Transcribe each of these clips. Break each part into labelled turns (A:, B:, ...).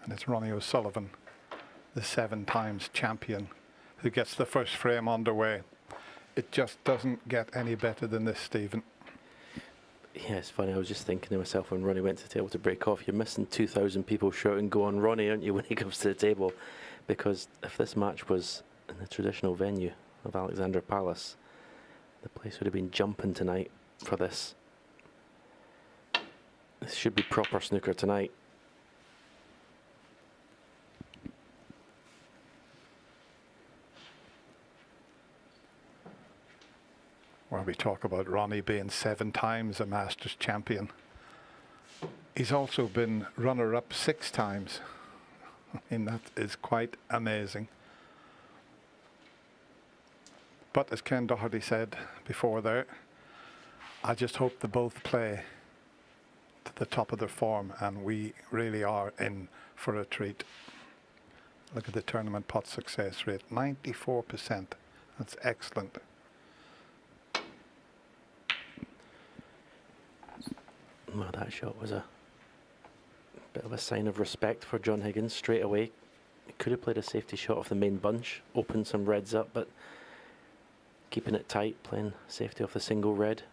A: And it's Ronnie O'Sullivan, the 7 times champion, who gets the first frame underway. It just doesn't get any better than this, Stephen.
B: Yeah, it's funny. I was just thinking to myself when Ronnie went to the table to break off, you're missing 2,000 people shouting, "Go on, Ronnie," aren't you, when he comes to the table? Because if this match was in the traditional venue of Alexandra Palace, the place would have been jumping tonight for this. This should be proper snooker tonight.
A: Well, we talk about Ronnie being 7 times a Masters champion. He's also been runner-up 6 times. I mean, that is quite amazing. But as Ken Doherty said before there, I just hope they both play to the top of their form, and we really are in for a treat. Look at the tournament pot success rate, 94%. That's excellent.
B: Well, that shot was a bit of a sign of respect for John Higgins straight away. He could have played a safety shot off the main bunch, opened some reds up, but keeping it tight, playing safety off the single red.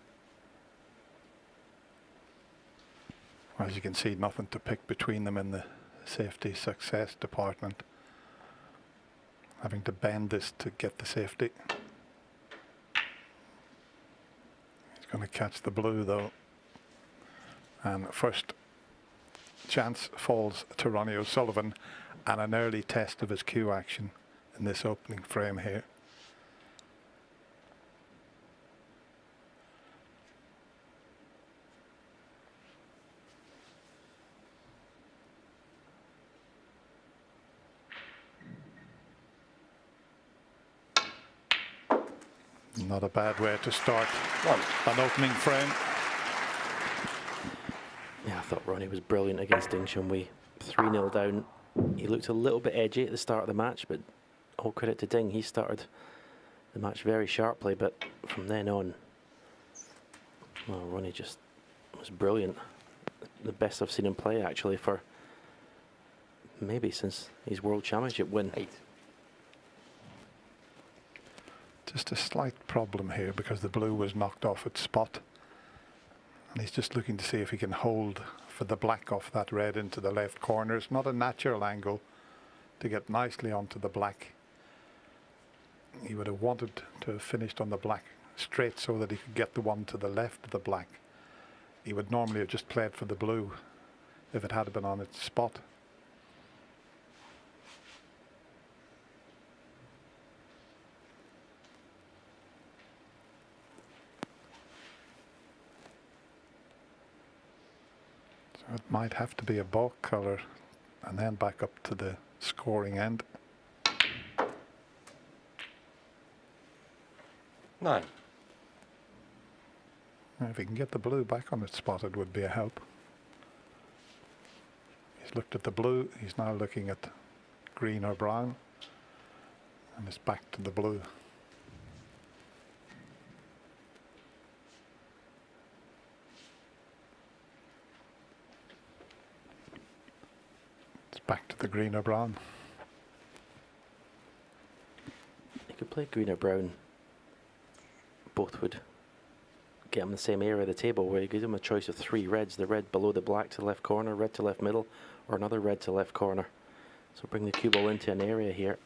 A: Well, as you can see, nothing to pick between them in the safety success department. Having to bend this to get the safety. He's going to catch the blue though. And first chance falls to Ronnie O'Sullivan, and an early test of his cue action in this opening frame here. Not a bad way to start an opening frame.
B: Yeah, I thought Ronnie was brilliant against Ding Chunhui. 3-0 down. He looked a little bit edgy at the start of the match, but all credit to Ding. He started the match very sharply, but from then on, well, Ronnie just was brilliant. The best I've seen him play, actually, for maybe since his World Championship win.
C: 8.
A: Just a slight problem here because the blue was knocked off its spot. And he's just looking to see if he can hold for the black off that red into the left corner. It's not a natural angle to get nicely onto the black. He would have wanted to have finished on the black straight so that he could get the one to the left of the black. He would normally have just played for the blue if it had been on its spot. So it might have to be a balk colour and then back up to the scoring end.
C: 9.
A: Now if he can get the blue back on its spot, it would be a help. He's looked at the blue, he's now looking at green or brown, and it's back to the blue. It's back to the green or brown.
B: He could play green or brown. Both would get him the same area of the table, where you give him a choice of 3 reds: the red below the black to left corner, red to left middle, or another red to left corner. So bring the cue ball into an area here.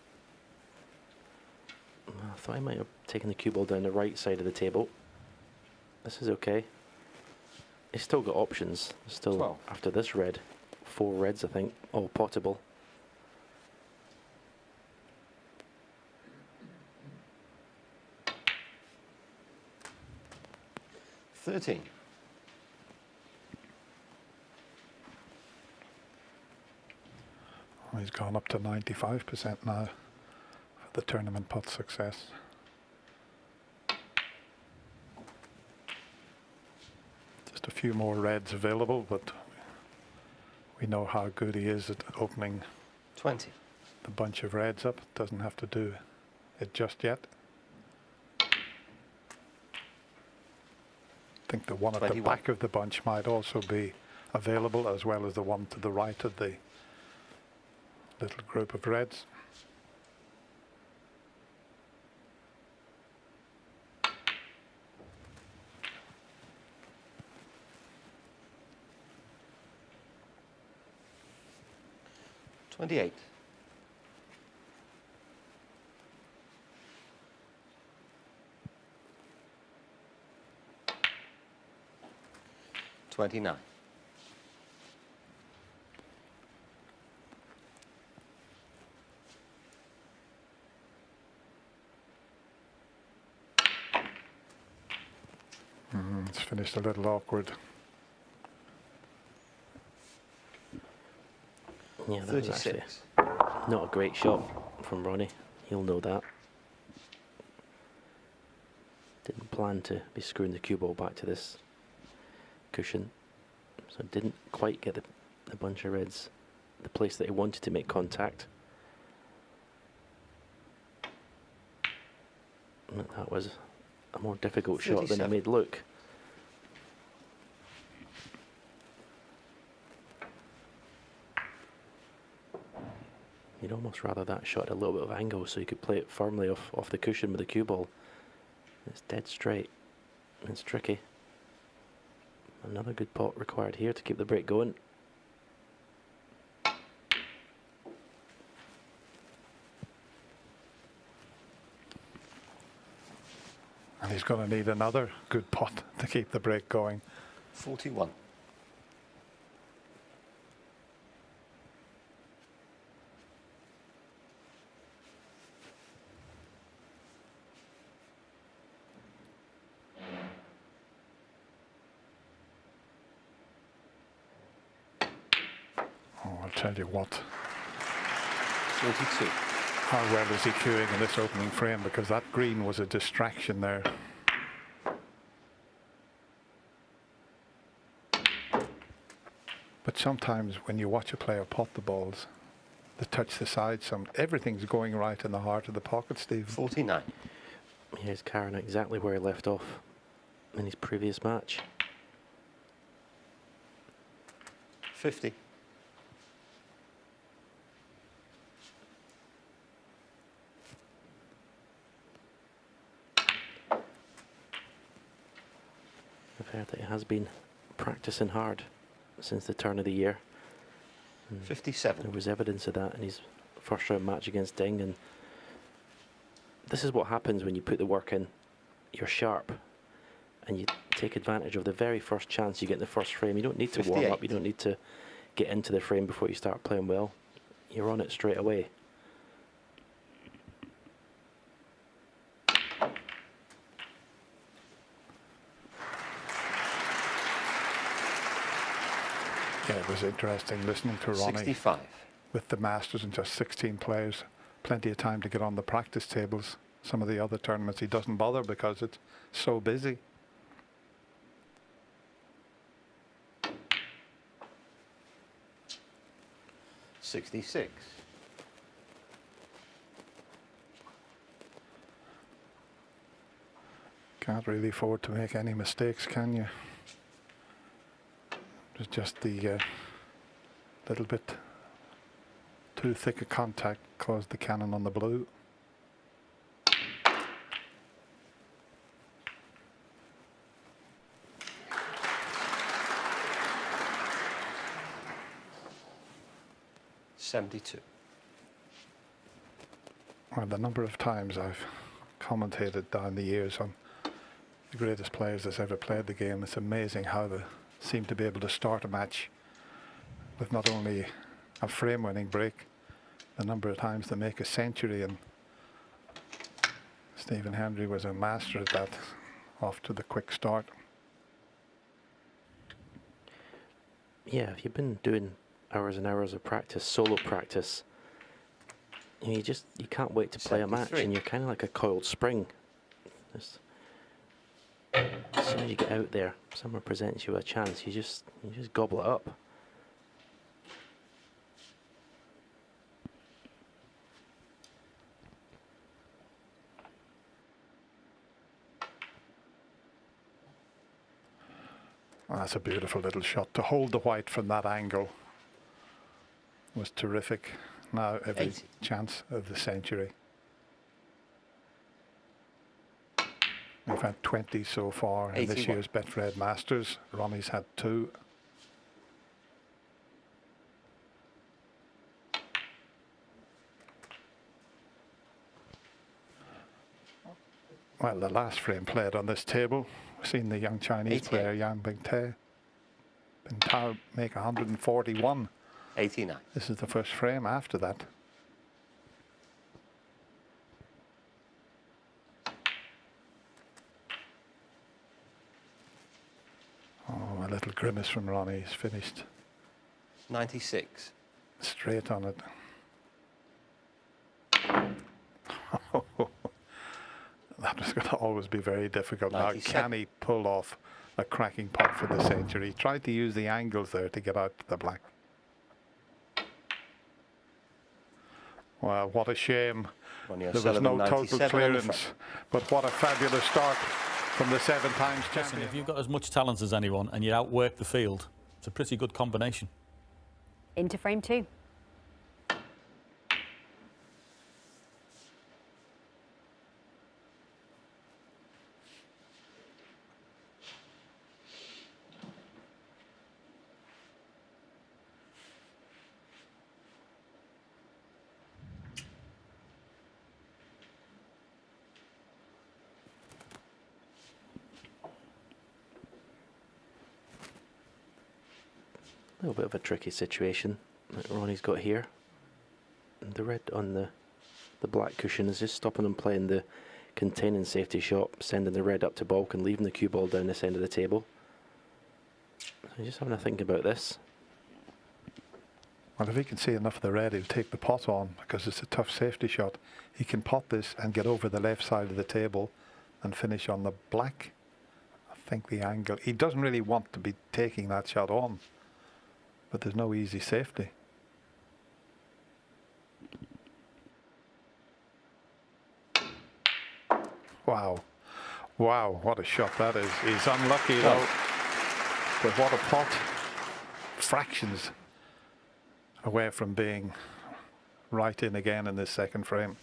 B: I thought I might have taken the cue ball down the right side of the table. This is okay. He's still got options. Still
C: 12.
B: After this red, 4 reds, I think, all potable.
C: 13.
A: Well, he's gone up to 95% now for the tournament pot success. Just a few more reds available, but we know how good he is at opening
C: 20.
A: the bunch of reds up. Doesn't have to do it just yet. I think the one at the
C: 21.
A: back of the bunch might also be available, as well as the one to the right of the 21. little group of reds.
C: $28. $29.
A: It's finished a little awkward.
B: Yeah, that was actually
C: 36.
B: not a great shot from Ronnie. He'll know that. Didn't plan to be screwing the cue ball back to this cushion, so didn't quite get the bunch of reds the place that he wanted to make contact. And that was a more difficult shot than he
C: 37.
B: made look. You'd almost rather that shot at a little bit of angle so you could play it firmly off the cushion with the cue ball. It's dead straight. It's tricky. Another good pot required here to keep the break going.
A: And he's going to need another good pot to keep the break going.
C: 41.
A: Oh, I'll tell you what.
C: 42.
A: How well is he cueing in this opening frame, because that green was a distraction there. But sometimes when you watch a player pot the balls, they touch the side, everything's going right in the heart of the pocket, Steve.
C: 49.
B: Here's Karen exactly where he left off in his previous match.
C: 50.
B: I've heard that he has been practicing hard since the turn of the year. And
C: 57.
B: there was evidence of that in his first round match against Ding, and this is what happens when you put the work in. You're sharp and you take advantage of the very first chance you get in the first frame. You don't need to warm up,
C: 58.
B: you don't need to get into the frame before you start playing well. You're on it straight away.
A: Yeah, it was interesting listening to Ronnie
C: 65.
A: with the Masters and just 16 players. Plenty of time to get on the practice tables. Some of the other tournaments he doesn't bother because it's so busy.
C: $66.
A: Can't really afford to make any mistakes, can you? There's just the little bit too thick a contact caused the cannon on the blue.
C: $72.
A: Well, the number of times I've commentated down the years on the greatest players that's ever played the game, it's amazing how they seem to be able to start a match with not only a frame-winning break, the number of times they make a century, and Stephen Hendry was a master at that, off to the quick start.
B: Yeah, if you've been doing hours and hours of practice, solo practice, you can't wait to play a match,
C: 73.
B: and you're kind of like a coiled spring. Just, as soon as you get out there, someone presents you a chance, you just gobble it up.
A: Oh, that's a beautiful little shot. To hold the white from that angle was terrific. Now every
C: 80.
A: chance of the century. We've had 20 so far in this
C: 81.
A: year's Betfred Masters. Ronnie's had 2. Well, the last frame played on this table, we've seen the young Chinese
C: 88.
A: player Yang Bingtao make 141.
C: 89.
A: This is the first frame after that. Oh, a little grimace from Ronnie. He's finished
C: 96.
A: straight on it. That was going to always be very difficult. Now,
C: 97.
A: can he pull off a cracking pot for the century? He tried to use the angles there to get out to the black. Well, what a shame.
C: Ronnie
A: There was
C: O'Sullivan,
A: no
C: 97
A: total
C: on the
A: clearance,
C: front.
A: but what a fabulous start from the 7 times
D: Listen,
A: champion.
D: if you've got as much talent as anyone and you outwork the field, it's a pretty good combination.
E: Into frame 2.
B: A little bit of a tricky situation that Ronnie's got here. And the red on the black cushion is just stopping him playing the containing safety shot, sending the red up to balk and leaving the cue ball down this end of the table. So just having a think about this.
A: Well, if he can see enough of the red, he'll take the pot on because it's a tough safety shot. He can pot this and get over the left side of the table and finish on the black. I think the angle, he doesn't really want to be taking that shot on, but there's no easy safety. Wow. Wow, what a shot that is. He's unlucky though, but what a pot. Fractions away from being right in again in this second frame.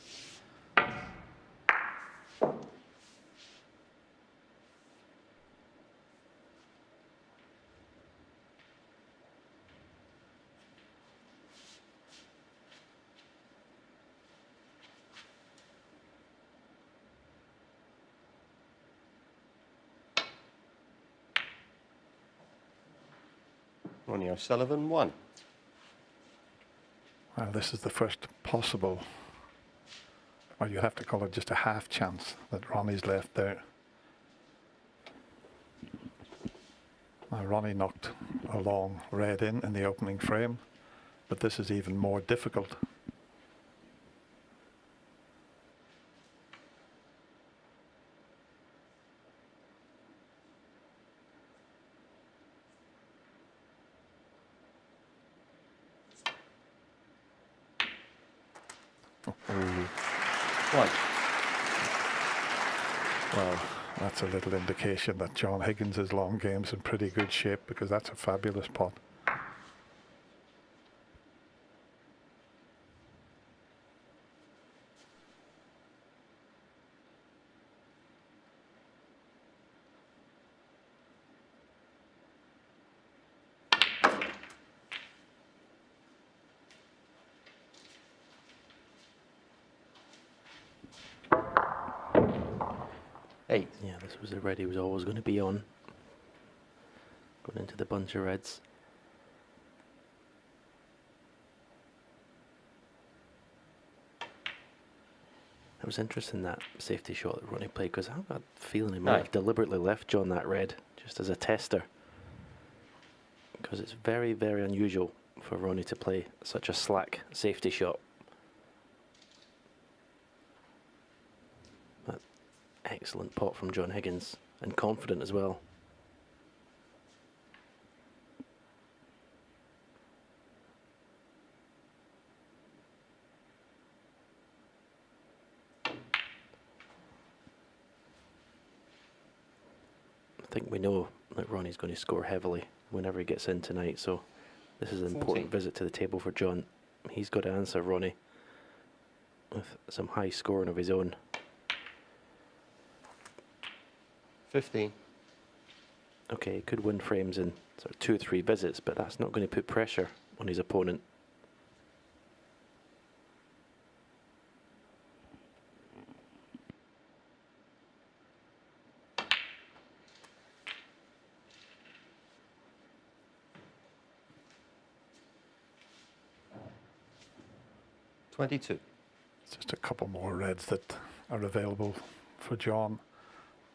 C: Ronnie O'Sullivan, 1.
A: Well, this is the first possible, well, you have to call it just a half chance that Ronnie's left there. Now, Ronnie knocked a long red in the opening frame, but this is even more difficult.
C: One.
A: Well, that's a little indication that John Higgins' long game's in pretty good shape, because that's a fabulous pot.
C: Eight.
B: Yeah, this was the red he was always going to be on. Going into the bunch of reds. It was interesting, that safety shot that Ronnie played, because I have a feeling he might have deliberately left John that red just as a tester. Because it's very, very unusual for Ronnie to play such a slack safety shot. But excellent pot from John Higgins, and confident as well. I think we know that Ronnie's going to score heavily whenever he gets in tonight, so this is an important
C: 14.
B: visit to the table for John. He's got to answer, Ronnie, with some high scoring of his own.
C: 15.
B: Okay, he could win frames in sort of 2 or 3 visits, but that's not going to put pressure on his opponent.
C: $22.
A: Just a couple more reds that are available for John.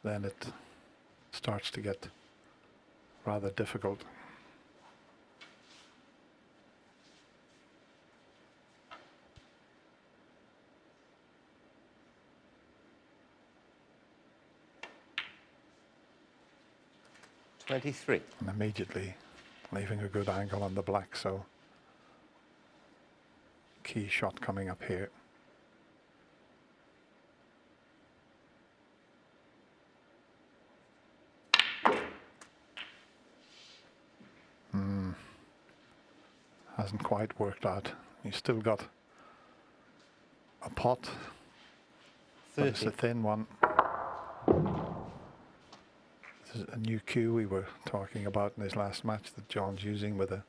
A: Then it starts to get rather difficult.
C: $23.
A: And immediately leaving a good angle on the black, so key shot coming up here. Hasn't quite worked out. He's still got a pot, but it's a
C: 30.
A: thin one. This is a new cue we were talking about in his last match that John's using with a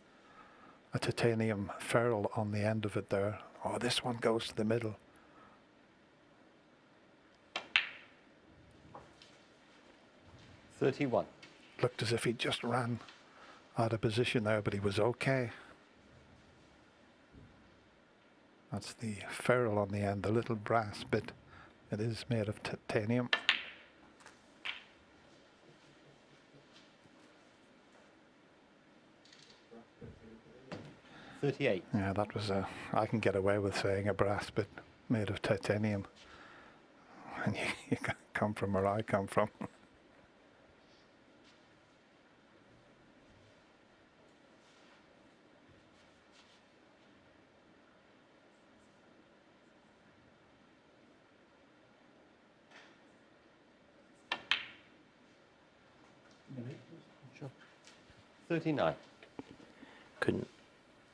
A: titanium ferrule on the end of it there. Oh, this one goes to the middle.
C: $31.
A: Looked as if he just ran out of position there, but he was okay. That's the ferrule on the end, the little brass bit. It is made of titanium.
C: $38.
A: Yeah, that was a... I can get away with saying a brass bit made of titanium. And you come from where I come from.
C: Sure. 39.
B: Couldn't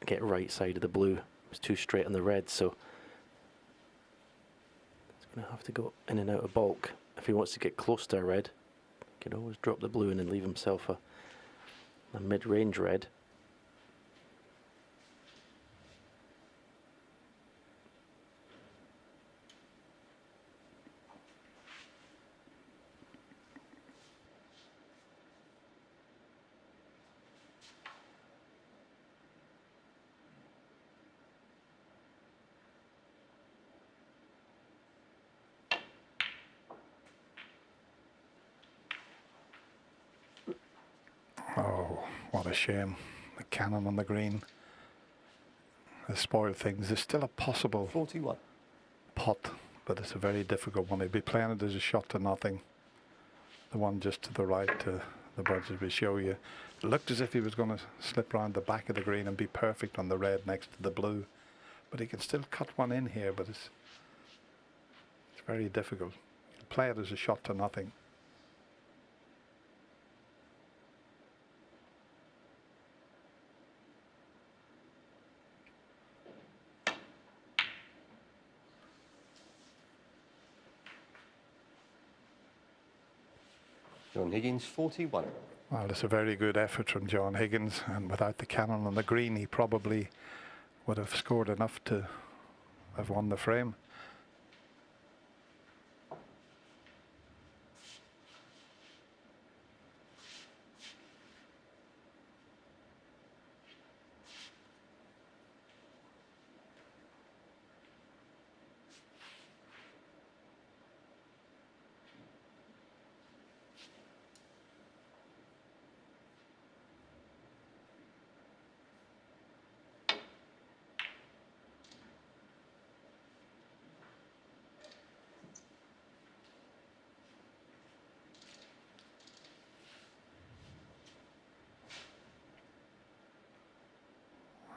B: get right side of the blue. It was too straight on the red, so he's going to have to go in and out of bulk. If he wants to get close to a red, he can always drop the blue in and leave himself a mid-range red.
A: Oh, what a shame. The cannon on the green has spoiled things. There's still a possible
C: 41.
A: pot, but it's a very difficult one. He'd be playing it as a shot to nothing. The one just to the right, to the budget we show you. It looked as if he was going to slip around the back of the green and be perfect on the red next to the blue. But he can still cut one in here, but it's very difficult. He'll play it as a shot to nothing.
C: John Higgins, 41.
A: Well, it's a very good effort from John Higgins, and without the cannon on the green, he probably would have scored enough to have won the frame.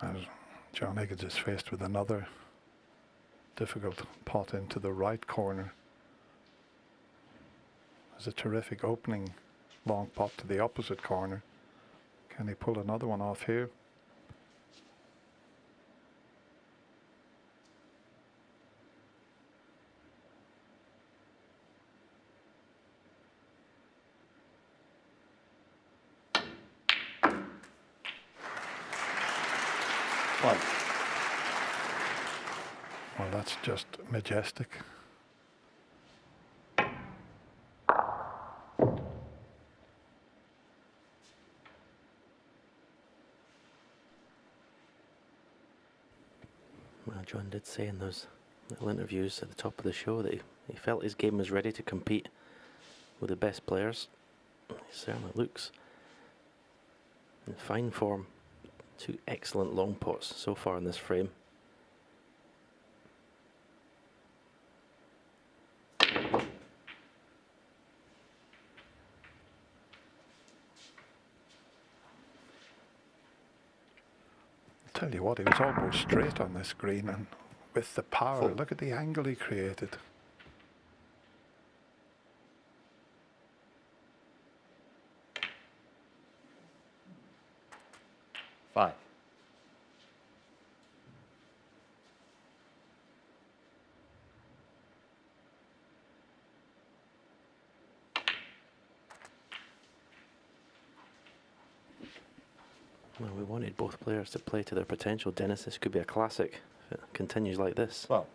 A: As John Higgins is faced with another difficult pot into the right corner. There's a terrific opening long pot to the opposite corner. Can he pull another one off here?
C: 1.
A: Well, that's just majestic.
B: Well, John did say in those little interviews at the top of the show that he felt his game was ready to compete with the best players. He certainly looks in fine form. 2 excellent long pots so far in this frame.
A: Tell you what, he was almost straight on this green, and with the power,
C: 4.
A: look at the angle he created.
C: Five.
B: Well, we wanted both players to play to their potential, Dennis. This could be a classic if it continues like this.
C: 12.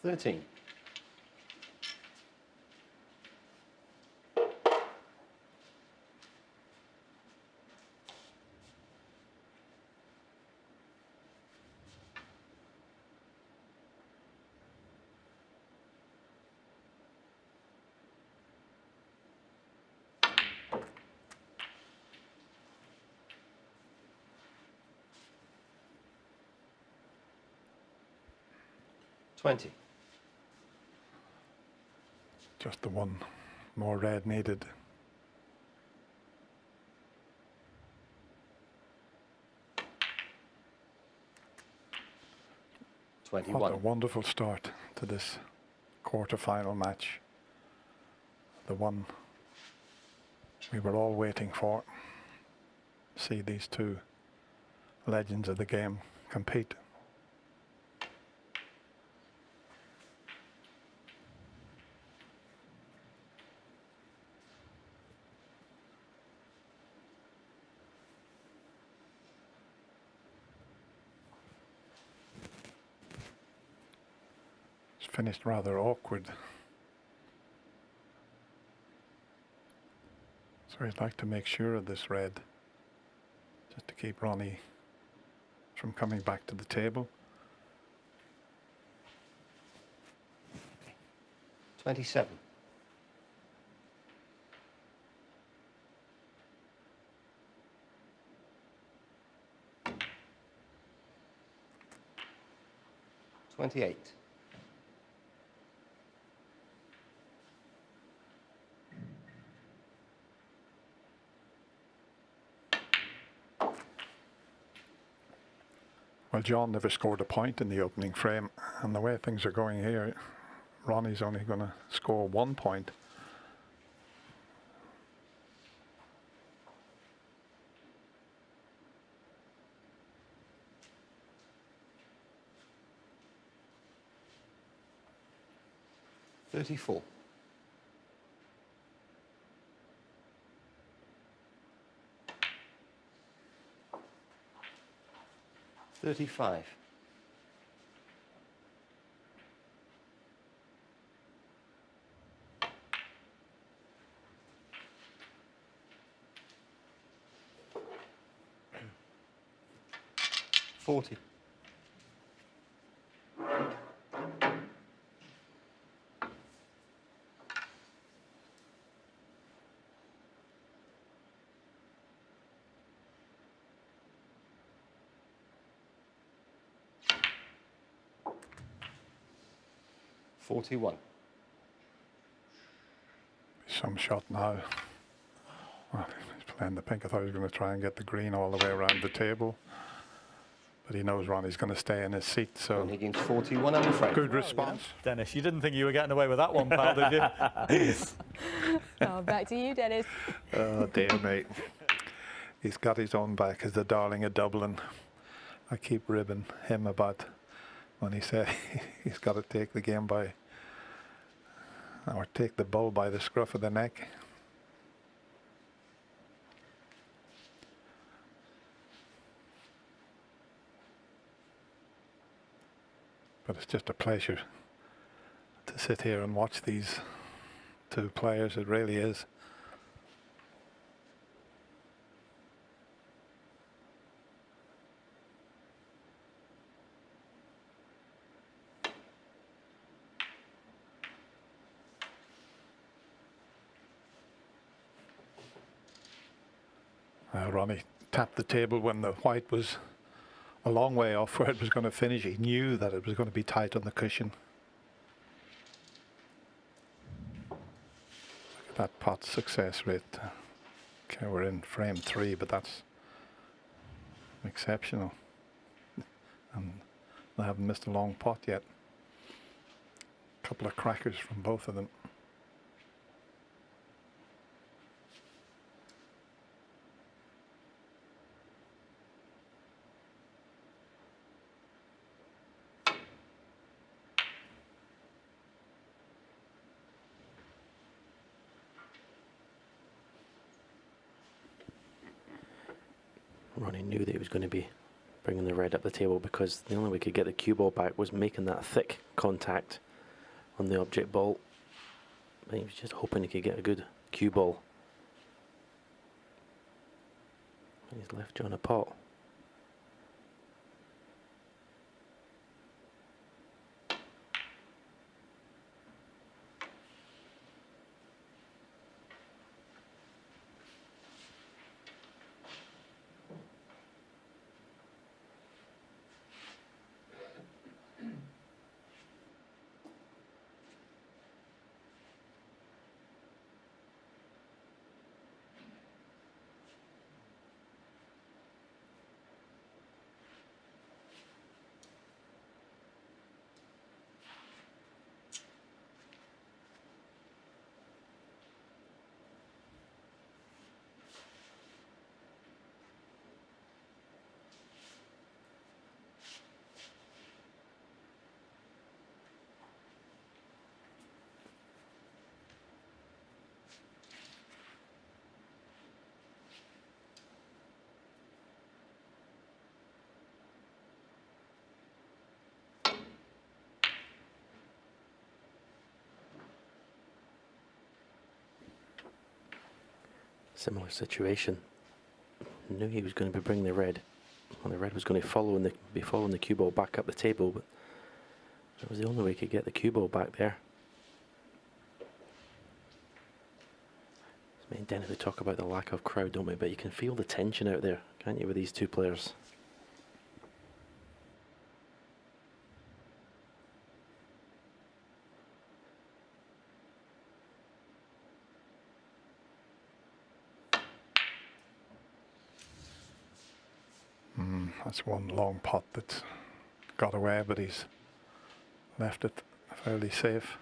C: $13. $20.
A: Just the one more red needed. What a
C: 21.
A: wonderful start to this quarter-final match. The one we were all waiting for. See these 2 legends of the game compete. Finished rather awkward. So he'd like to make sure of this red, just to keep Ronnie from coming back to the table.
C: 27. $28.
A: Well, John never scored a point in the opening frame, and the way things are going here, Ronnie's only going to score 1 point.
C: $34. 35. $40. 41.
A: Some shot now. Well, he's playing the pink. I thought he was going to try and get the green all the way around the table, but he knows Ronnie's going to stay in his seat. So
C: Higgins 41, I'm afraid.
A: good response.
D: Dennis, you didn't think you were getting away with that one, pal, did you?
E: Oh, back to you, Dennis.
A: Oh dear mate. He's got his own back as the darling of Dublin. I keep ribbing him about when he said he's got to take the game by, or take the bull by the scruff of the neck. But it's just a pleasure to sit here and watch these two players. It really is. Ronnie tapped the table when the white was a long way off where it was going to finish. He knew that it was going to be tight on the cushion. Look at that pot success rate. Okay, we're in frame 3, but that's exceptional. And they haven't missed a long pot yet. A couple of crackers from both of them.
B: Ronnie knew that he was going to be bringing the red up the table, because the only way he could get the cue ball back was making that thick contact on the object ball. But he was just hoping he could get a good cue ball. And he's left John a pot. Similar situation. Knew he was going to be bringing the red. Well, the red was going to be following the cue ball back up the table, but it was the only way he could get the cue ball back there. Me and Dennis, we talk about the lack of crowd, don't we? But you can feel the tension out there, can't you, with these two players?
A: That's one long pot that's got away, but he's left it fairly safe.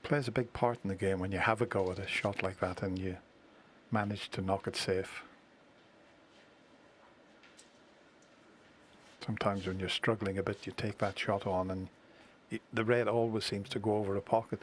A: Plays a big part in the game when you have a go at a shot like that and you manage to knock it safe. Sometimes when you're struggling a bit, you take that shot on and the red always seems to go over a pocket.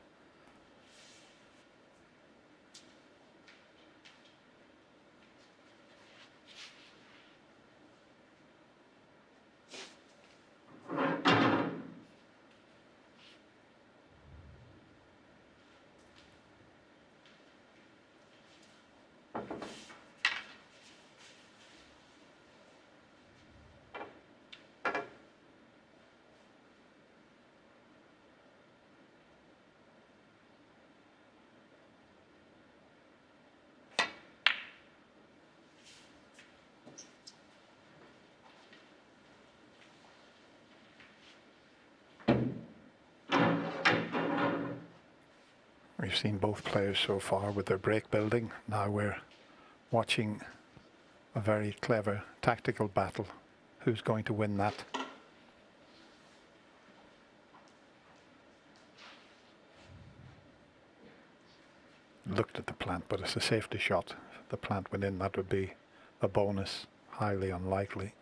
A: We've seen both players so far with their break building. Now we're watching a very clever tactical battle. Who's going to win that? looked at the plant, but it's a safety shot. If the plant went in, that would be a bonus. Highly unlikely.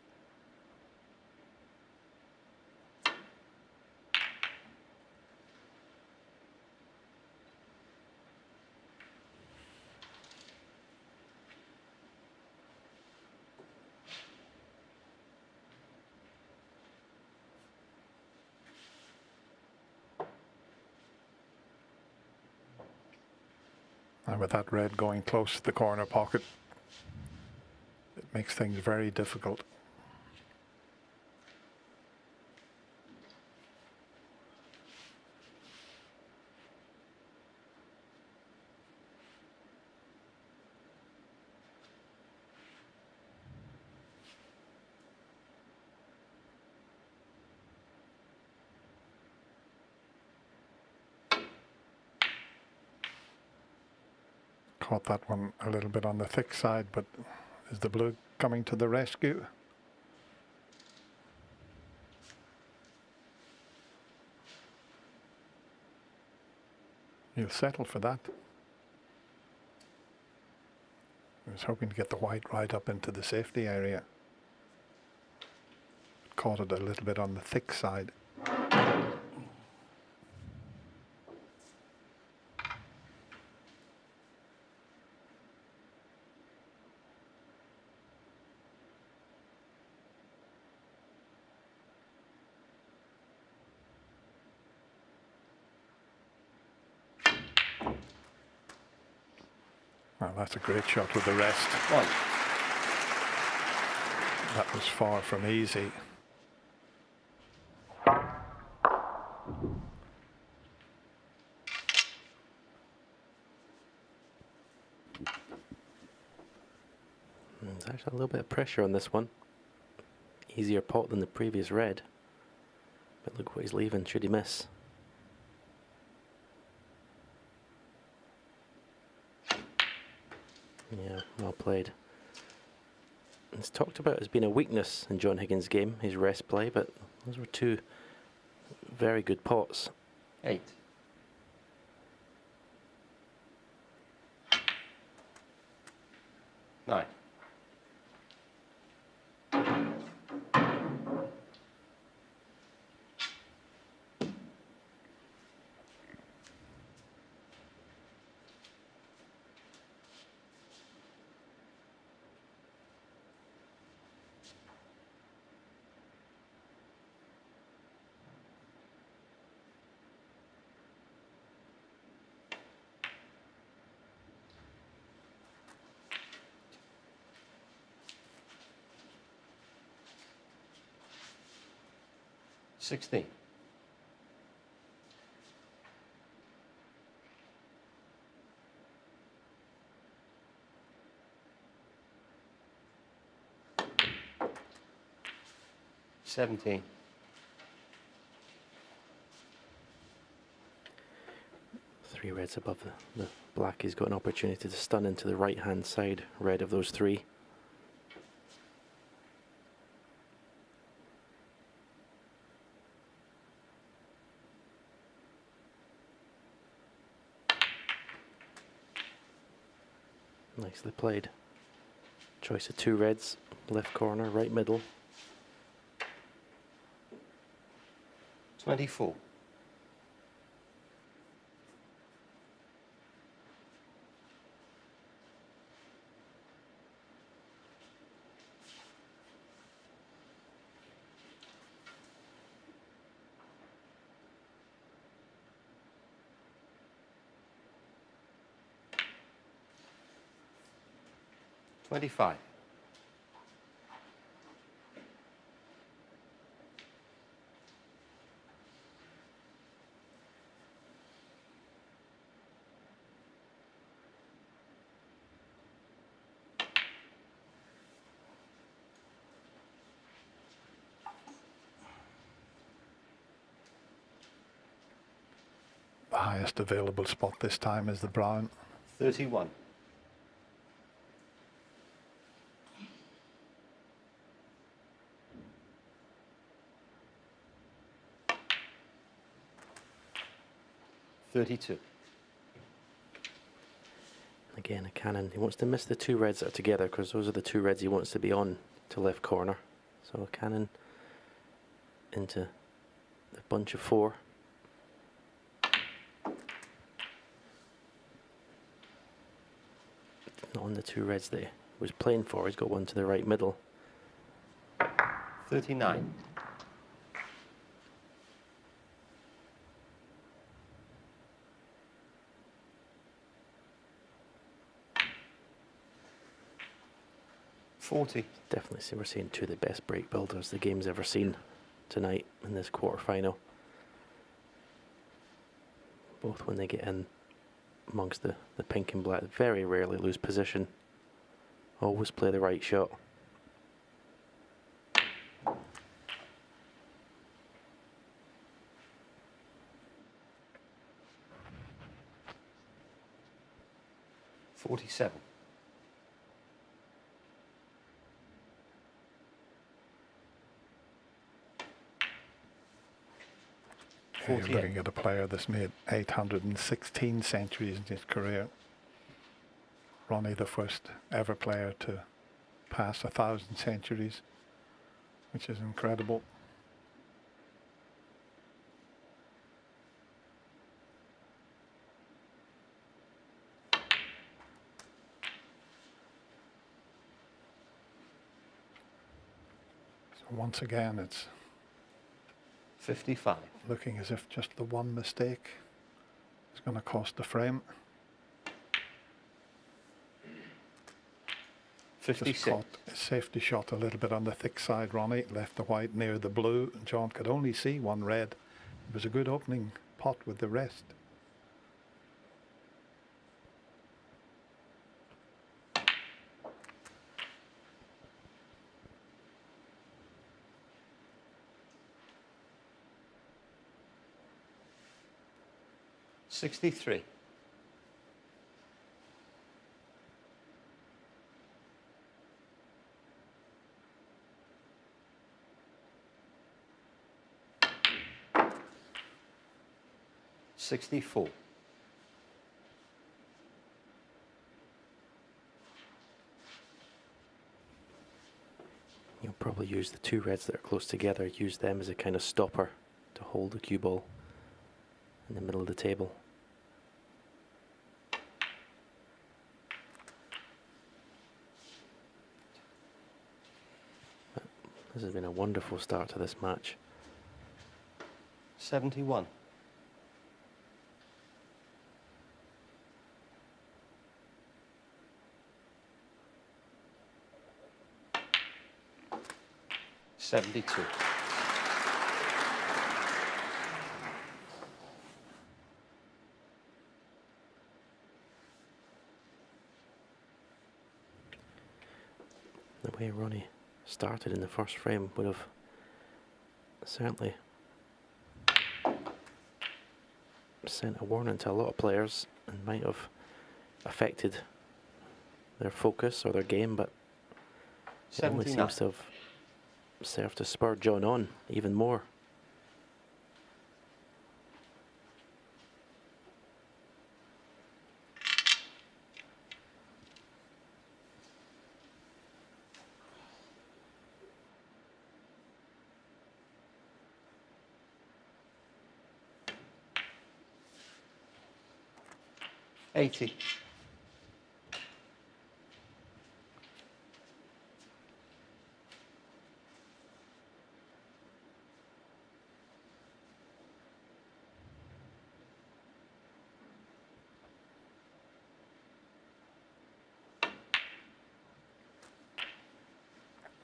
A: And with that red going close to the corner pocket, it makes things very difficult. Caught that one a little bit on the thick side, but is the blue coming to the rescue? He'll settle for that. I was hoping to get the white right up into the safety area. Caught it a little bit on the thick side. Well, that's a great shot with the rest.
C: One.
A: That was far from easy.
B: There's actually a little bit of pressure on this one. Easier pot than the previous red. But look what he's leaving, should he miss. Yeah, well played. It's talked about as being a weakness in John Higgins' game, his rest play, but those were two very good pots.
C: 8. Nine. $16. $17.
B: Three reds above the black. He's got an opportunity to stun into the right hand side red of those three. Nicely played. Choice of two reds, left corner, right middle.
C: 24. $25.
A: The highest available spot this time is the brown.
C: 31. $32.
B: Again, a cannon. He wants to miss the two reds that are together because those are the two reds he wants to be on to left corner. So a cannon into the bunch of four. Not on the two reds that he was playing for. He's got one to the right middle.
C: 39.
B: Definitely see we're seeing two of the best break builders the game's ever seen tonight in this quarter-final. Both when they get in amongst the pink and black, very rarely lose position. Always play the right shot.
C: $47.
A: You're looking at a player that's made 816 centuries in his career. Ronnie, the first ever player to pass 1,000 centuries, which is incredible. So once again, it's
C: 55.
A: looking as if just the one mistake is going to cost the frame.
C: 56.
A: Just caught a safety shot a little bit on the thick side, Ronnie. Left the white near the blue. John could only see one red. It was a good opening pot with the rest.
C: $63. $64.
B: You'll probably use the two reds that are close together, use them as a kind of stopper to hold the cue ball in the middle of the table. But this has been a wonderful start to this match.
C: 71. $72.
B: The way Ronnie started in the first frame would have certainly sent a warning to a lot of players and might have affected their focus or their game, but it only
C: 79.
B: seems to have served to spur John on even more.
C: $80.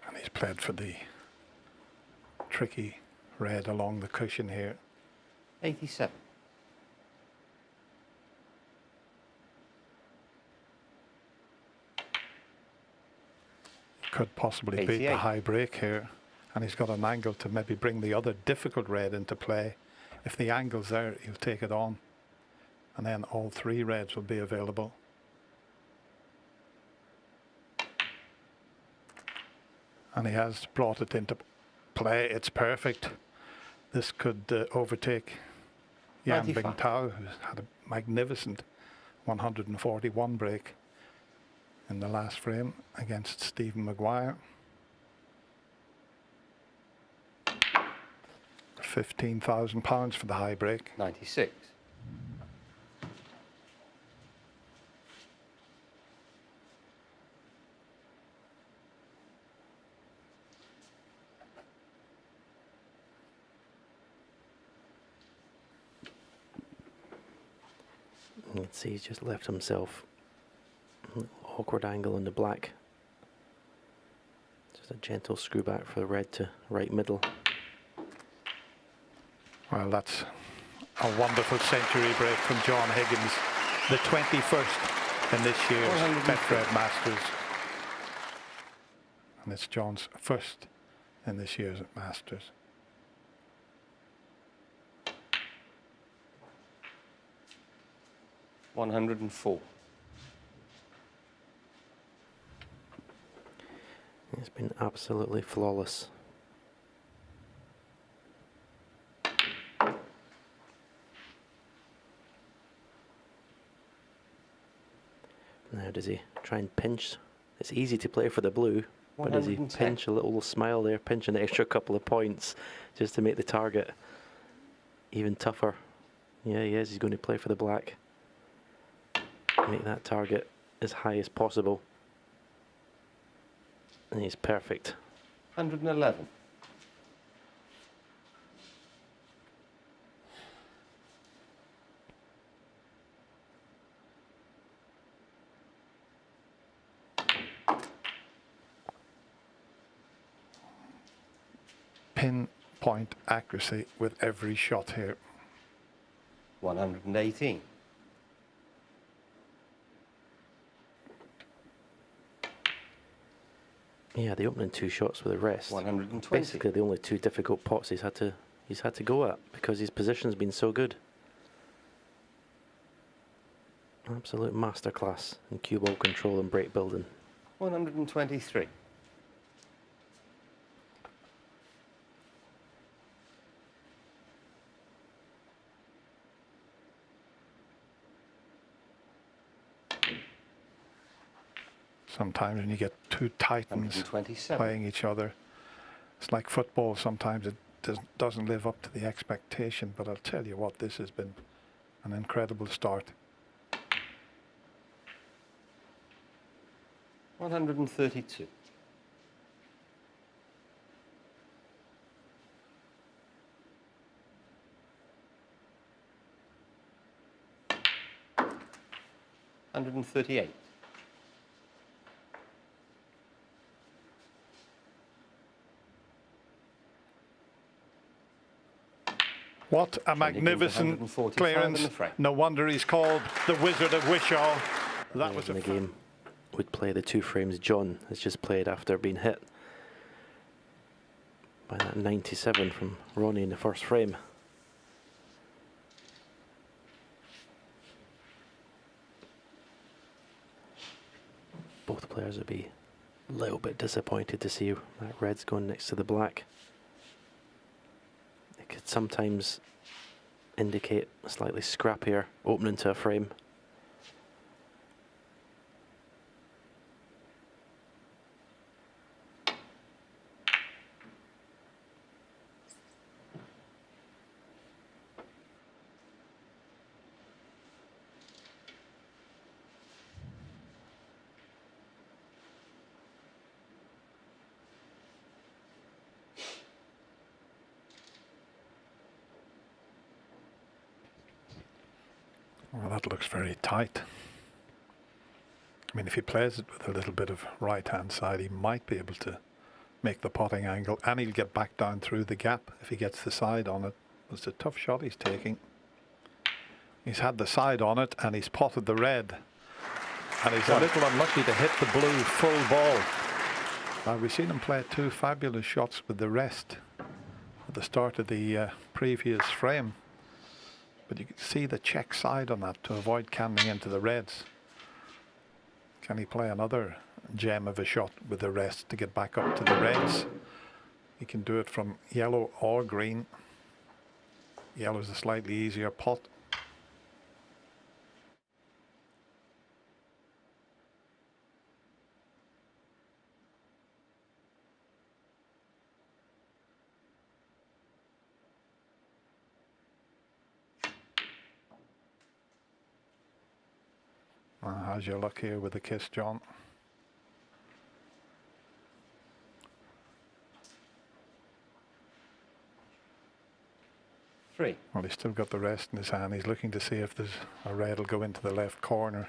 A: And he's played for the tricky red along the cushion here.
C: 87.
A: Could possibly beat
C: 88.
A: the high break here, and he's got an angle to maybe bring the other difficult red into play. If the angle's there, he'll take it on, and then all three reds will be available. And he has brought it into play. It's perfect. This could overtake Yan
C: 95.
A: Bingtao, who's had a magnificent 141 break. in the last frame against Stephen Maguire. £15,000 for the high break.
C: 96.
B: You can see he's just left himself an awkward angle on the black. Just a gentle screw back for the red to right middle.
A: Well, that's a wonderful century break from John Higgins, the 21st in this year's
C: 150.
A: Betfred Masters. And it's John's first in this year's Masters.
C: $104.
B: It's been absolutely flawless. Now does he try and pinch? It's easy to play for the blue, but does he
C: 110.
B: pinch a little smile there, pinch an extra couple of points just to make the target even tougher? Yeah, he is. He's going to play for the black. Make that target as high as possible. And he's perfect.
C: 111.
A: Pinpoint accuracy with every shot here.
C: 118.
B: Yeah, the opening two shots with the rest.
C: 120.
B: Basically, the only two difficult pots he's had to go at because his position's been so good. Absolute masterclass in cue ball control and break building.
C: 123.
A: Sometimes when you get two titans
C: 127.
A: playing each other, it's like football. Sometimes it doesn't live up to the expectation, but I'll tell you what, this has been an incredible start.
C: 132. $138.
A: What a
C: Higgins,
A: magnificent
C: 145 in
A: clearance.
C: the frame.
A: No wonder he's called the Wizard of Wishaw. That was
B: in
A: a
B: the game would play the two frames John has just played after being hit by that 97 from Ronnie in the first frame. Both players would be a little bit disappointed to see that red's going next to the black. It could sometimes indicate a slightly scrappier opening to a frame.
A: Well, that looks very tight. I mean, if he plays it with a little bit of right-hand side, he might be able to make the potting angle, and he'll get back down through the gap if he gets the side on it. It's a tough shot he's taking. He's had the side on it, and he's potted the red. And he's a little unlucky to hit the blue full ball. Now, we've seen him play two fabulous shots with the rest at the start of the previous frame. But you can see the check side on that to avoid canning into the reds. Can he play another gem of a shot with the rest to get back up to the reds? He can do it from yellow or green. Yellow's a slightly easier pot. How's your luck here with the kiss, John?
C: Three.
A: Well, he's still got the rest in his hand. He's looking to see if there's a red will go into the left corner.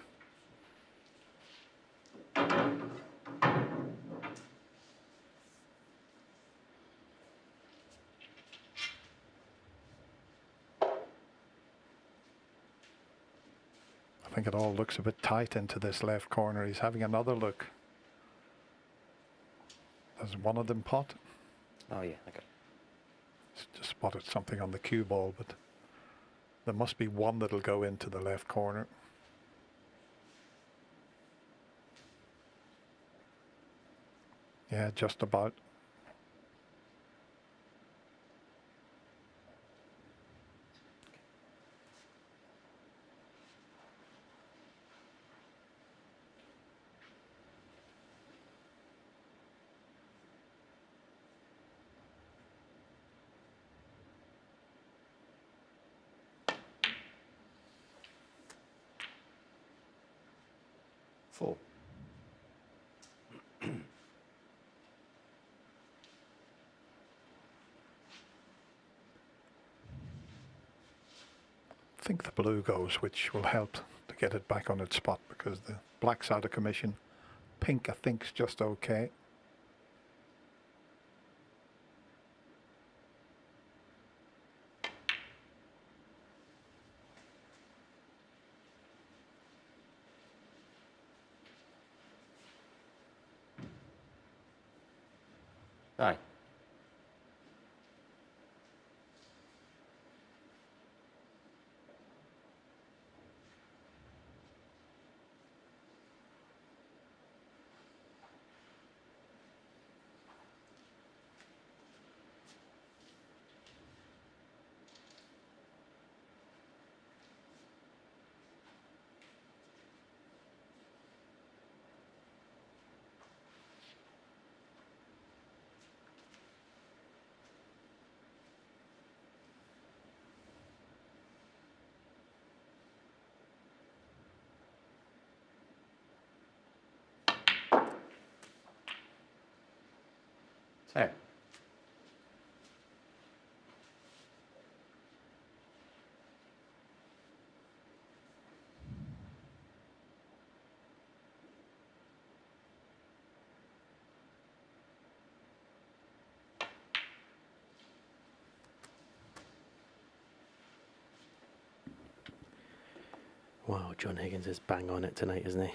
A: I think it all looks a bit tight into this left corner. He's having another look. Does one of them pot?
C: Oh, yeah, okay.
A: Just spotted something on the cue ball, but there must be one that'll go into the left corner. Yeah, just about.
C: Four.
A: I think the blue goes, which will help to get it back on its spot because the black's out of commission. Pink, I think, is just okay.
C: Aye. Ten.
B: Wow, John Higgins is bang on it tonight, isn't he?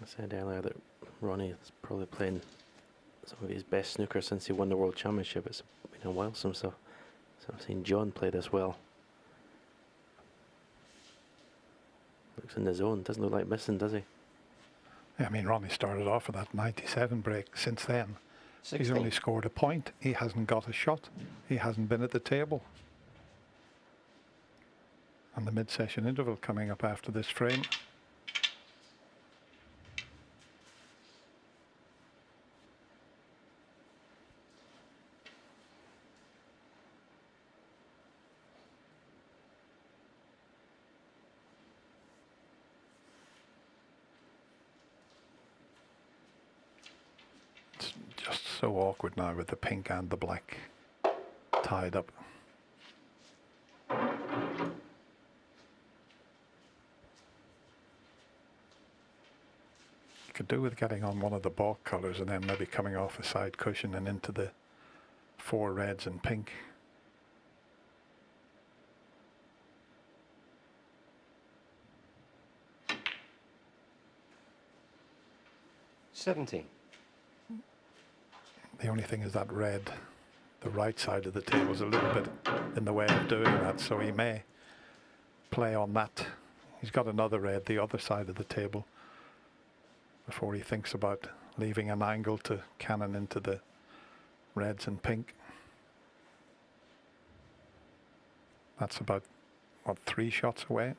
B: I said earlier that Ronnie is probably playing some of his best snooker since he won the World Championship. It's been a while since I've seen John play this well. Looks in the zone, doesn't look like missing, does he?
A: Yeah, I mean, Ronnie started off with that 97 break. Since then,
C: 16.
A: he's only scored a point. He hasn't got a shot. He hasn't been at the table. And the mid-session interval coming up after this frame. It's just so awkward now with the pink and the black tied up. Could do with getting on one of the balk colours and then maybe coming off a side cushion and into the four reds and pink.
C: $17.
A: The only thing is that red, the right side of the table is a little bit in the way of doing that, so he may play on that. He's got another red the other side of the table before he thinks about leaving an angle to cannon into the reds and pink. That's about, what, 3 shots away?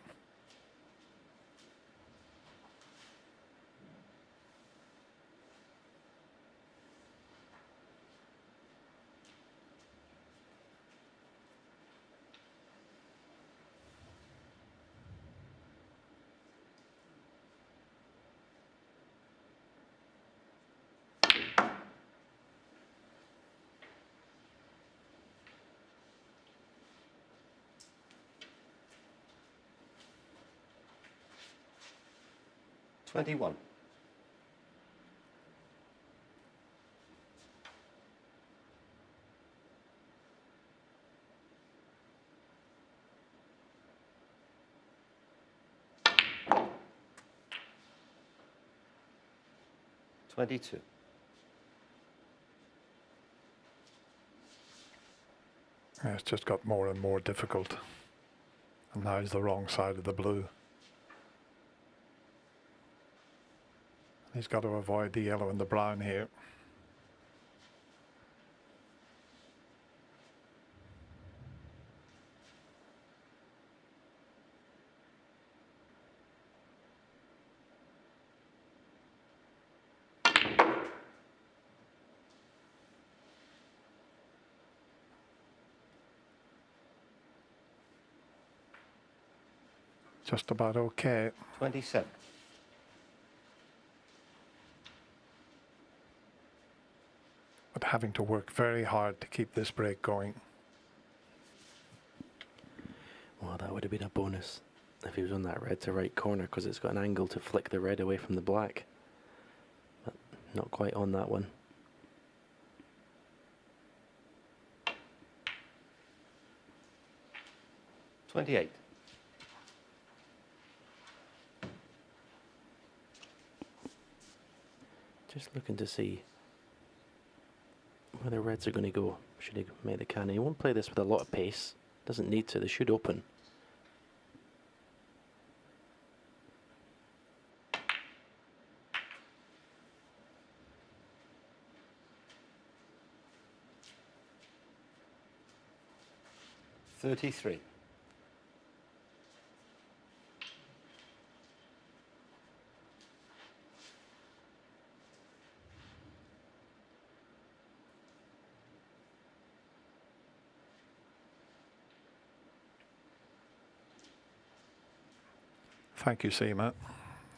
C: 21. Twenty-two.
A: Yeah, it's just got more and more difficult. And now he's the wrong side of the blue. He's got to avoid the yellow and the brown here. Just about okay.
C: 27.
A: But having to work very hard to keep this break going.
B: Well, that would have been a bonus if he was on that red to right corner, because it's got an angle to flick the red away from the black. But not quite on that one.
C: $28.
B: Just looking to see where the reds are going to go. Should he make the cannon? He won't play this with a lot of pace. Doesn't need to. They should open.
C: $33.
A: Thank you, Seema.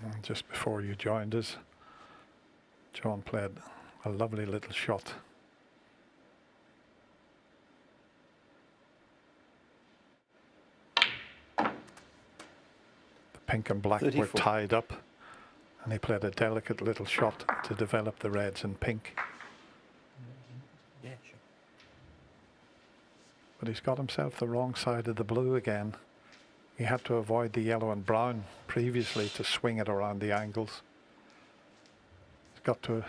A: And just before you joined us, John played a lovely little shot. The pink and black
C: 34.
A: were tied up, and he played a delicate little shot to develop the reds and pink.
C: Yeah, sure.
A: But he's got himself the wrong side of the blue again. He had to avoid the yellow and brown previously to swing it around the angles. He's got to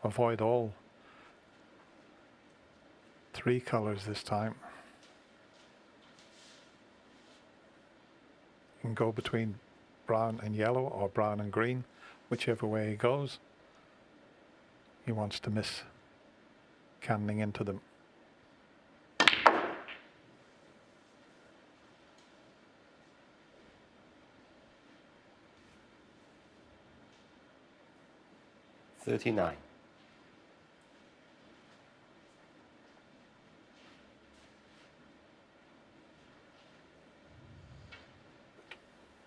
A: avoid all three colors this time. You can go between brown and yellow or brown and green, whichever way he goes. He wants to miss cannoning into them.
C: $39.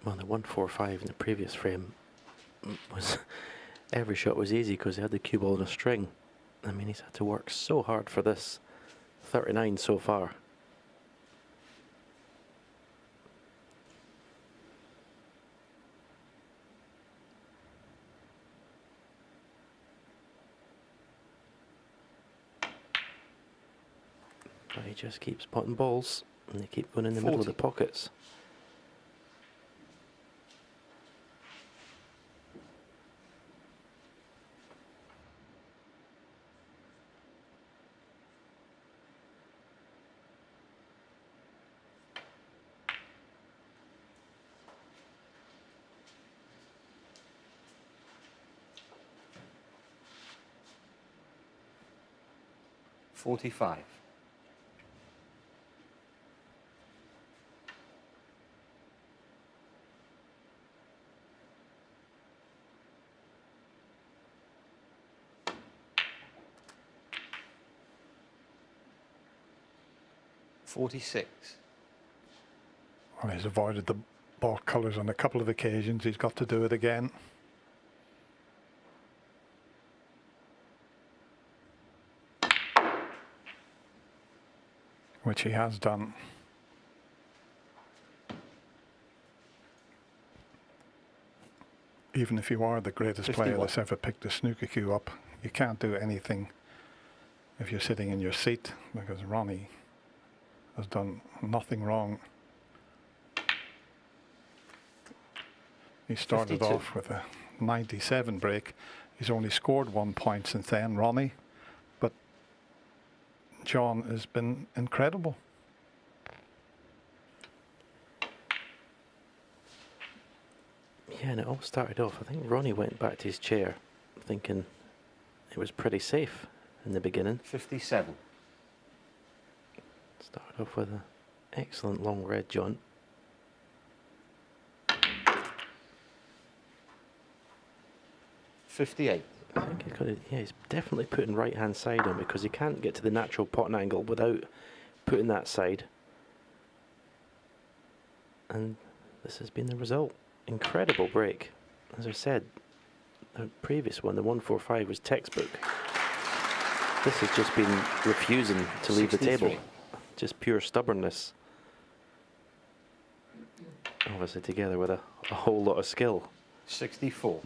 B: Well, the 1-4-5 in the previous frame was every shot was easy because he had the cue ball in a string. I mean, he's had to work so hard for this. 39 so far. But he just keeps potting balls, and they keep going in the middle of the
C: 40.
B: pockets.
C: $45. $46.
A: Well, he's avoided the ball colours on a couple of occasions. He's got to do it again. Which he has done. Even if you are the greatest player
C: 51.
A: that's ever picked a snooker cue up, you can't do anything if you're sitting in your seat, because Ronnie has done nothing wrong. He started
C: 52.
A: off with a 97 break. He's only scored 1 point since then, Ronnie. But John has been incredible.
B: Yeah, and it all started off, I think Ronnie went back to his chair thinking it was pretty safe in the beginning.
C: 57.
B: Started off with an excellent long red jaunt.
C: $58.
B: I think he's got it, yeah, he's definitely putting right hand side on, because he can't get to the natural potting angle without putting that side. And this has been the result. Incredible break. As I said, the previous one, the 145, was textbook. This has just been refusing to leave the table.
C: 63.
B: Just pure stubbornness. Obviously together with a whole lot of skill.
C: 64.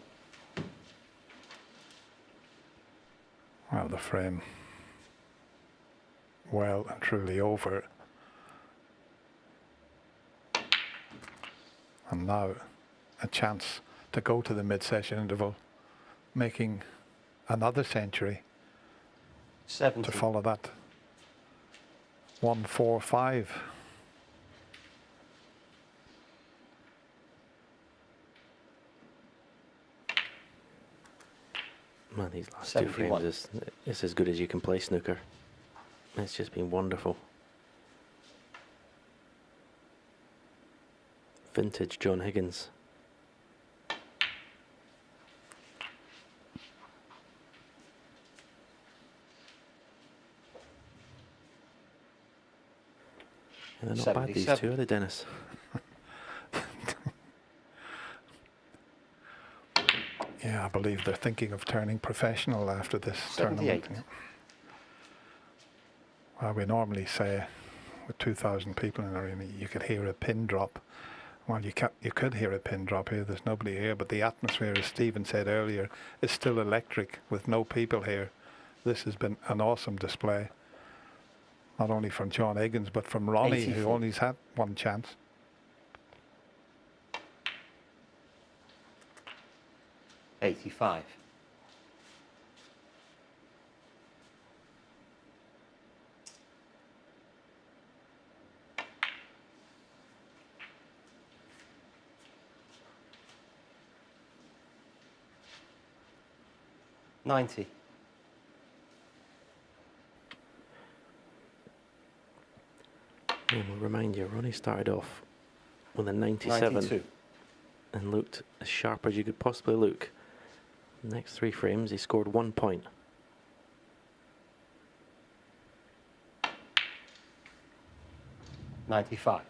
A: Well, the frame well and truly over. And now a chance to go to the mid-session interval, making another century
C: 70.
A: to follow that 145.
B: Man, these last two
C: 71.
B: frames is as good as you can play snooker. It's just been wonderful. Vintage John Higgins. And they're not bad, these
C: 77.
B: two, are they, Dennis?
A: Yeah, I believe they're thinking of turning professional after this tournament.
C: 78.
A: Yeah. Well, we normally say with 2,000 people in the arena, you could hear a pin drop. Well, you could hear a pin drop here. There's nobody here, but the atmosphere, as Stephen said earlier, is still electric with no people here. This has been an awesome display, not only from John Higgins, but from Ronnie,
C: 84.
A: who only's had one chance.
C: $85. $90.
B: And we'll remind you, Ronnie started off with a 97
C: 92.
B: and looked as sharp as you could possibly look. Next 3 frames, he scored 1 point.
C: $95.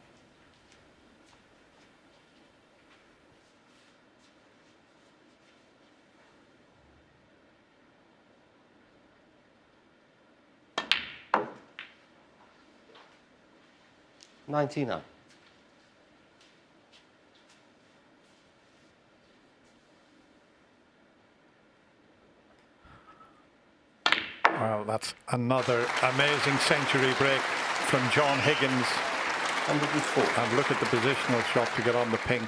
C: $99.
A: Well, that's another amazing century break from John Higgins.
C: 104.
A: And look at the positional shot to get on the pink.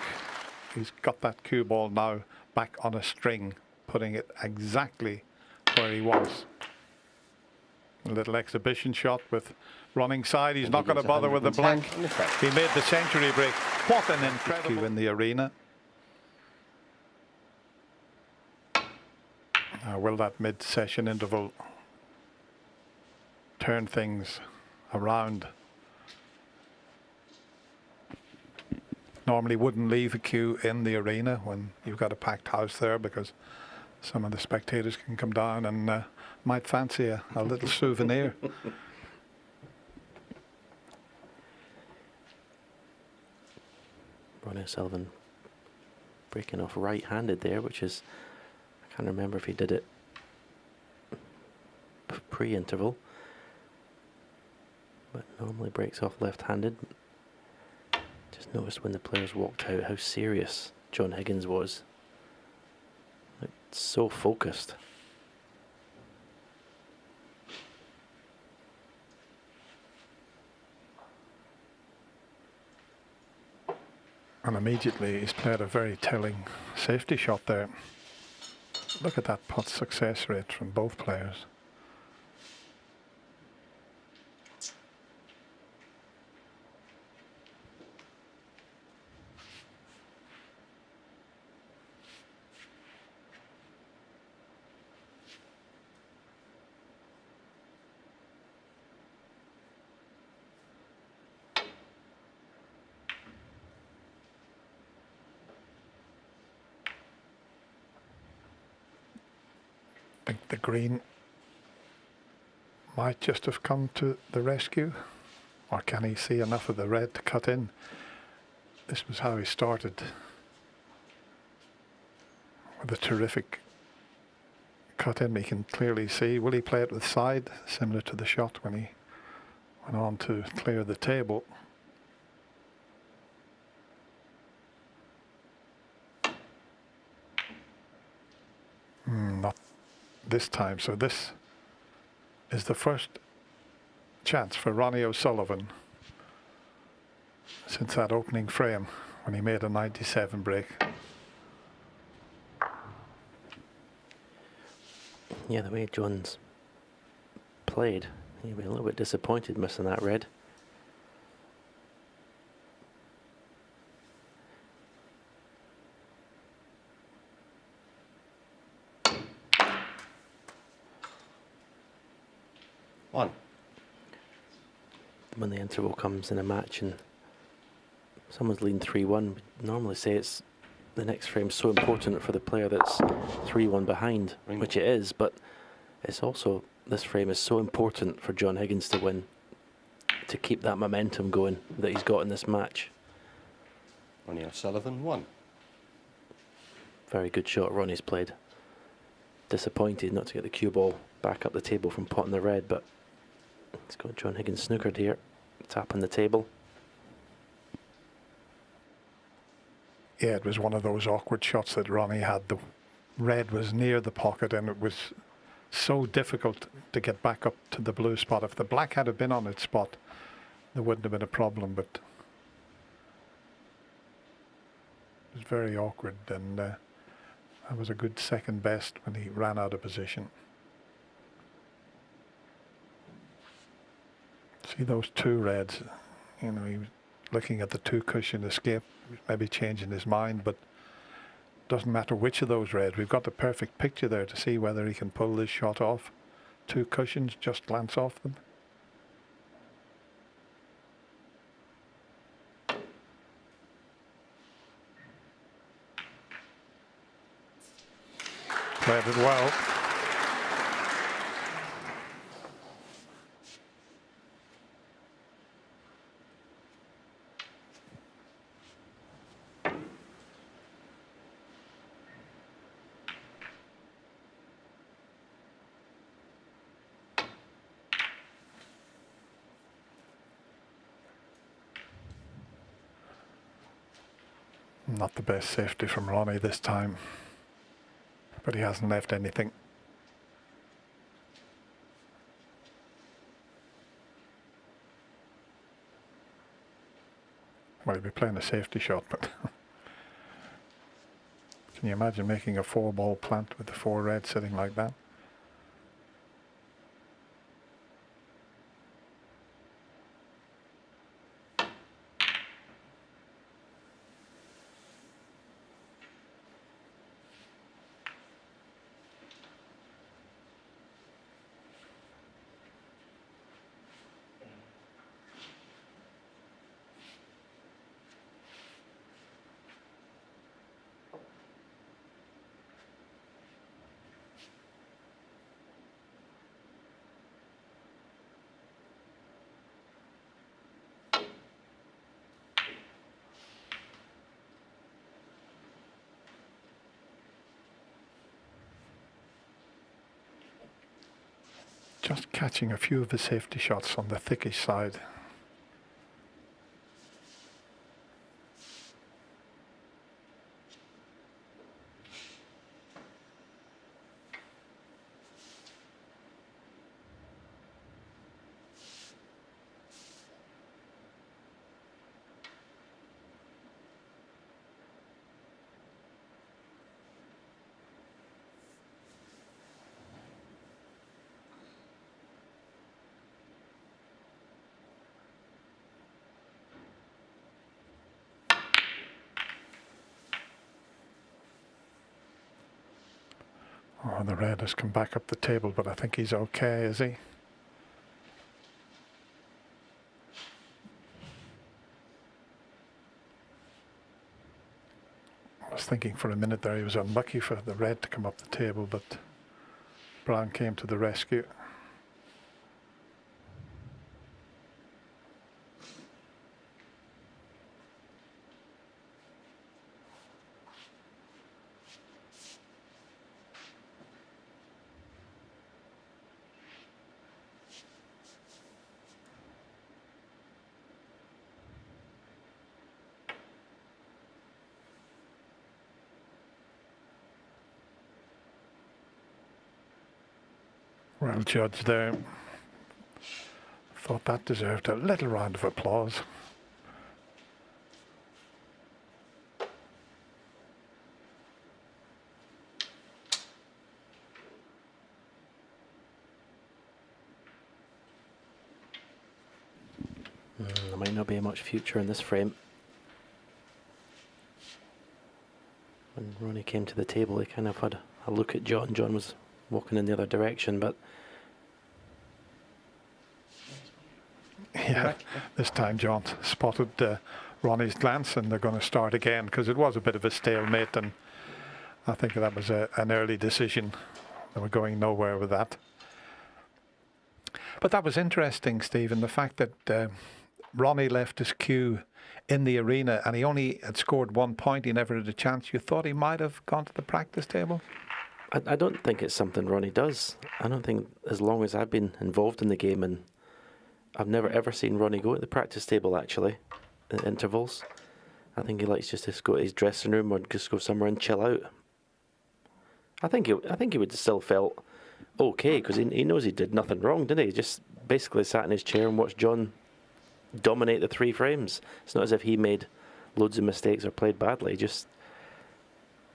A: He's got that cue ball now back on a string, putting it exactly where he was. A little exhibition shot with running side. He's not going to bother with the black.
C: 110 on the front.
A: He made the century break. What an incredible cue in the arena. Will that mid-session interval turn things around? Normally wouldn't leave a queue in the arena when you've got a packed house there, because some of the spectators can come down and might fancy a little souvenir.
B: Ronnie O'Sullivan breaking off right-handed there, which is, I can't remember if he did it pre-interval, but normally breaks off left-handed. Just noticed when the players walked out how serious John Higgins was. So focused.
A: And immediately he's played a very telling safety shot there. Look at that putt success rate from both players. I think the green might just have come to the rescue, or can he see enough of the red to cut in? This was how he started, with a terrific cut in. We can clearly see, will he play it with side, similar to the shot when he went on to clear the table? Not this time. So this is the first chance for Ronnie O'Sullivan since that opening frame when he made a 97 break.
B: Yeah, the way John's played, he'd be a little bit disappointed missing that red.
C: One.
B: When the interval comes in a match and someone's leading 3-1, we normally say it's the next frame so important for the player that's 3-1 behind, which it is, but it's also, this frame is so important for John Higgins to win, to keep that momentum going that he's got in this match.
C: Ronnie O'Sullivan, 1.
B: Very good shot Ronnie's played. Disappointed not to get the cue ball back up the table from potting the red, but he's got John Higgins snookered here, tapping the table.
A: Yeah, it was one of those awkward shots that Ronnie had. The red was near the pocket and it was so difficult to get back up to the blue spot. If the black had have been on its spot, there wouldn't have been a problem, but it was very awkward, and that was a good second best when he ran out of position. See those two reds, you know, he was looking at the two cushion escape, maybe changing his mind, but doesn't matter which of those reds. We've got the perfect picture there to see whether he can pull this shot off. Two cushions, just glance off them. Played it well. Not the best safety from Ronnie this time, but he hasn't left anything. Well, he'd be playing a safety shot, but can you imagine making a 4-ball plant with the 4 red sitting like that? Just catching a few of the safety shots on the thickish side. Oh, the red has come back up the table, but I think he's okay, is he? I was thinking for a minute there he was unlucky for the red to come up the table, but brown came to the rescue. Well judged there. Thought that deserved a little round of applause.
B: There might not be much future in this frame. When Ronnie came to the table, he kind of had a look at John. John was walking in the other direction, but
A: yeah, this time John spotted Ronnie's glance, and they're going to start again because it was a bit of a stalemate, and I think that was an early decision. They were going nowhere with that. But that was interesting, Stephen, the fact that Ronnie left his cue in the arena and he only had scored 1 point. He never had a chance. You thought he might have gone to the practice table?
B: I don't think it's something Ronnie does. I don't think, as long as I've been involved in the game, and I've never ever seen Ronnie go to the practice table actually at intervals. I think he likes just to go to his dressing room or just go somewhere and chill out. I think he would have still felt okay because he knows he did nothing wrong, didn't he? He just basically sat in his chair and watched John dominate the 3 frames. It's not as if he made loads of mistakes or played badly. Just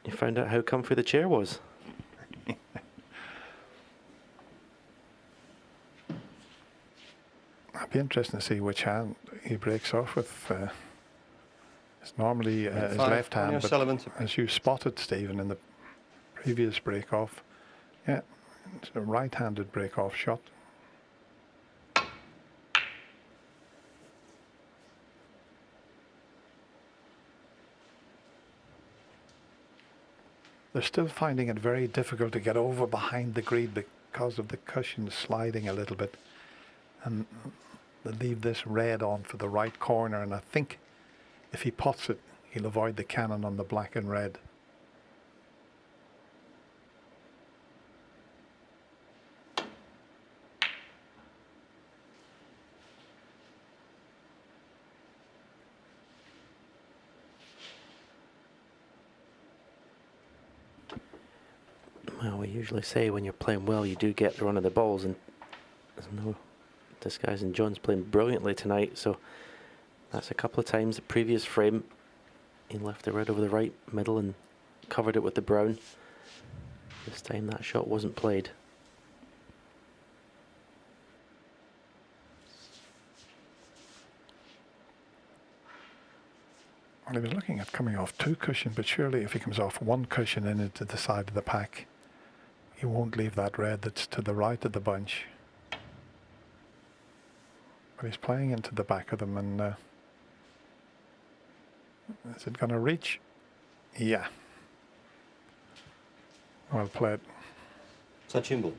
B: he found out how comfy the chair was.
A: It'd be interesting to see which hand he breaks off with. It's normally his left hand, but as you spotted, Stephen, in the previous break-off, yeah, it's a right-handed break-off shot. They're still finding it very difficult to get over behind the green because of the cushion sliding a little bit. And they leave this red on for the right corner, and I think if he pots it, he'll avoid the cannon on the black and red.
B: Well, we usually say when you're playing well, you do get the run of the balls, and there's no disguising John's playing brilliantly tonight, so that's a couple of times. The previous frame, he left the red over the right middle and covered it with the brown. This time that shot wasn't played.
A: Well, he was looking at coming off 2 cushion, but surely if he comes off 1 cushion in into the side of the pack, he won't leave that red that's to the right of the bunch. But he's playing into the back of them, and is it going to reach? Yeah. Well played.
C: Touching ball.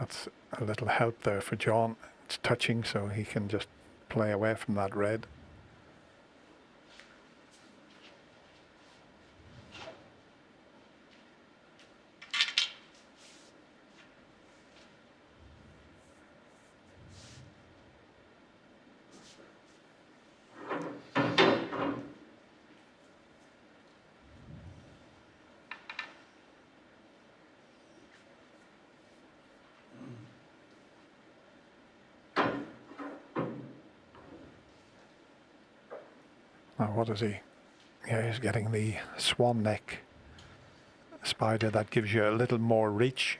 A: That's a little help there for John. It's touching, so he can just play away from that red. Now what is he? Yeah, he's getting the swan neck spider. That gives you a little more reach.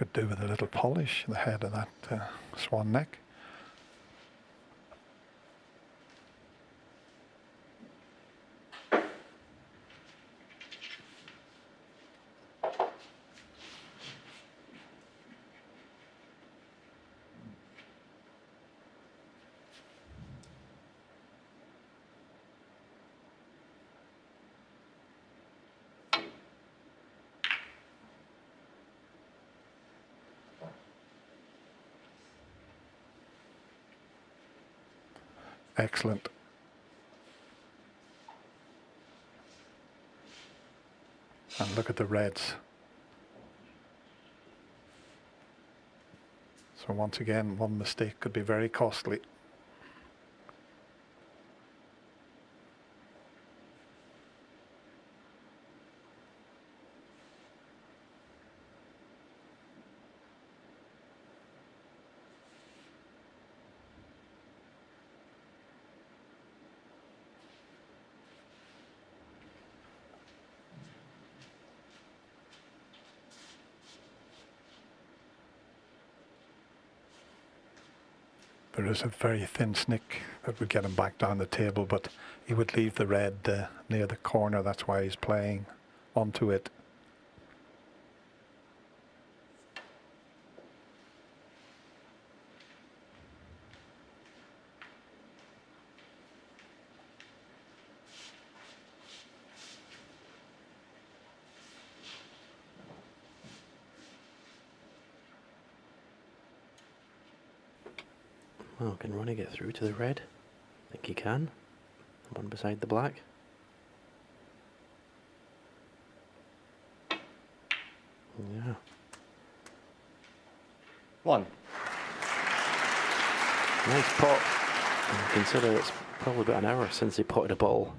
A: Could do with a little polish the head of that swan neck. Excellent. And look at the reds. So once again, one mistake could be very costly. There is a very thin snick that would get him back down the table, but he would leave the red near the corner. That's why he's playing onto it.
B: Well, can Ronnie get through to the red? I think he can. One beside the black. Yeah.
C: 1.
B: Nice pot. And consider it's probably about an hour since he potted a ball.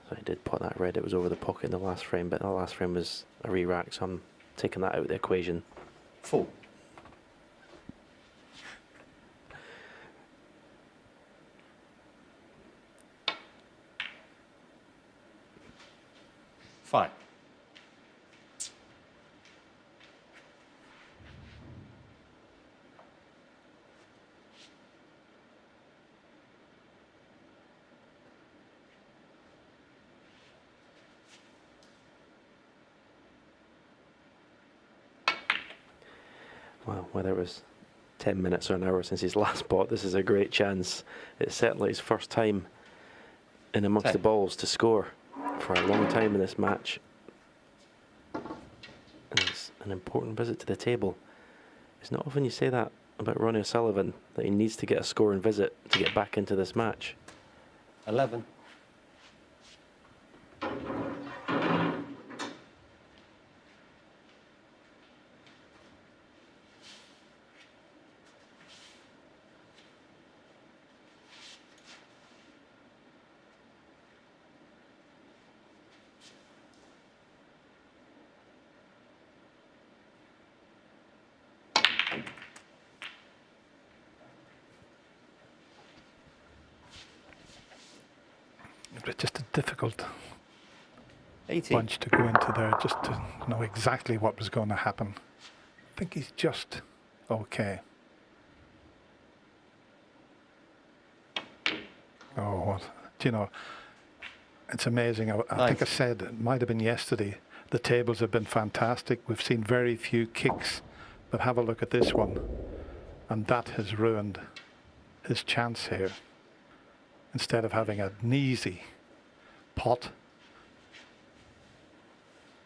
B: So I did pot that red. It was over the pocket in the last frame, but the last frame was a re-rack, so I'm taking that out of the equation.
C: 4. Fine.
B: Well, whether it was 10 minutes or an hour since his last pot, this is a great chance. It's certainly his first time in amongst
C: 10.
B: the balls to score for a long time in this match. And it's an important visit to the table. It's not often you say that about Ronnie O'Sullivan, that he needs to get a scoring visit to get back into this match.
C: 11.
A: It's just a difficult
C: 18.
A: bunch to go into there just to know exactly what was going to happen. I think he's just okay. Oh, what? Do you know, it's amazing. I think I said, it might have been yesterday, the tables have been fantastic. We've seen very few kicks, but have a look at this one. And that has ruined his chance here. Instead of having an easy pot,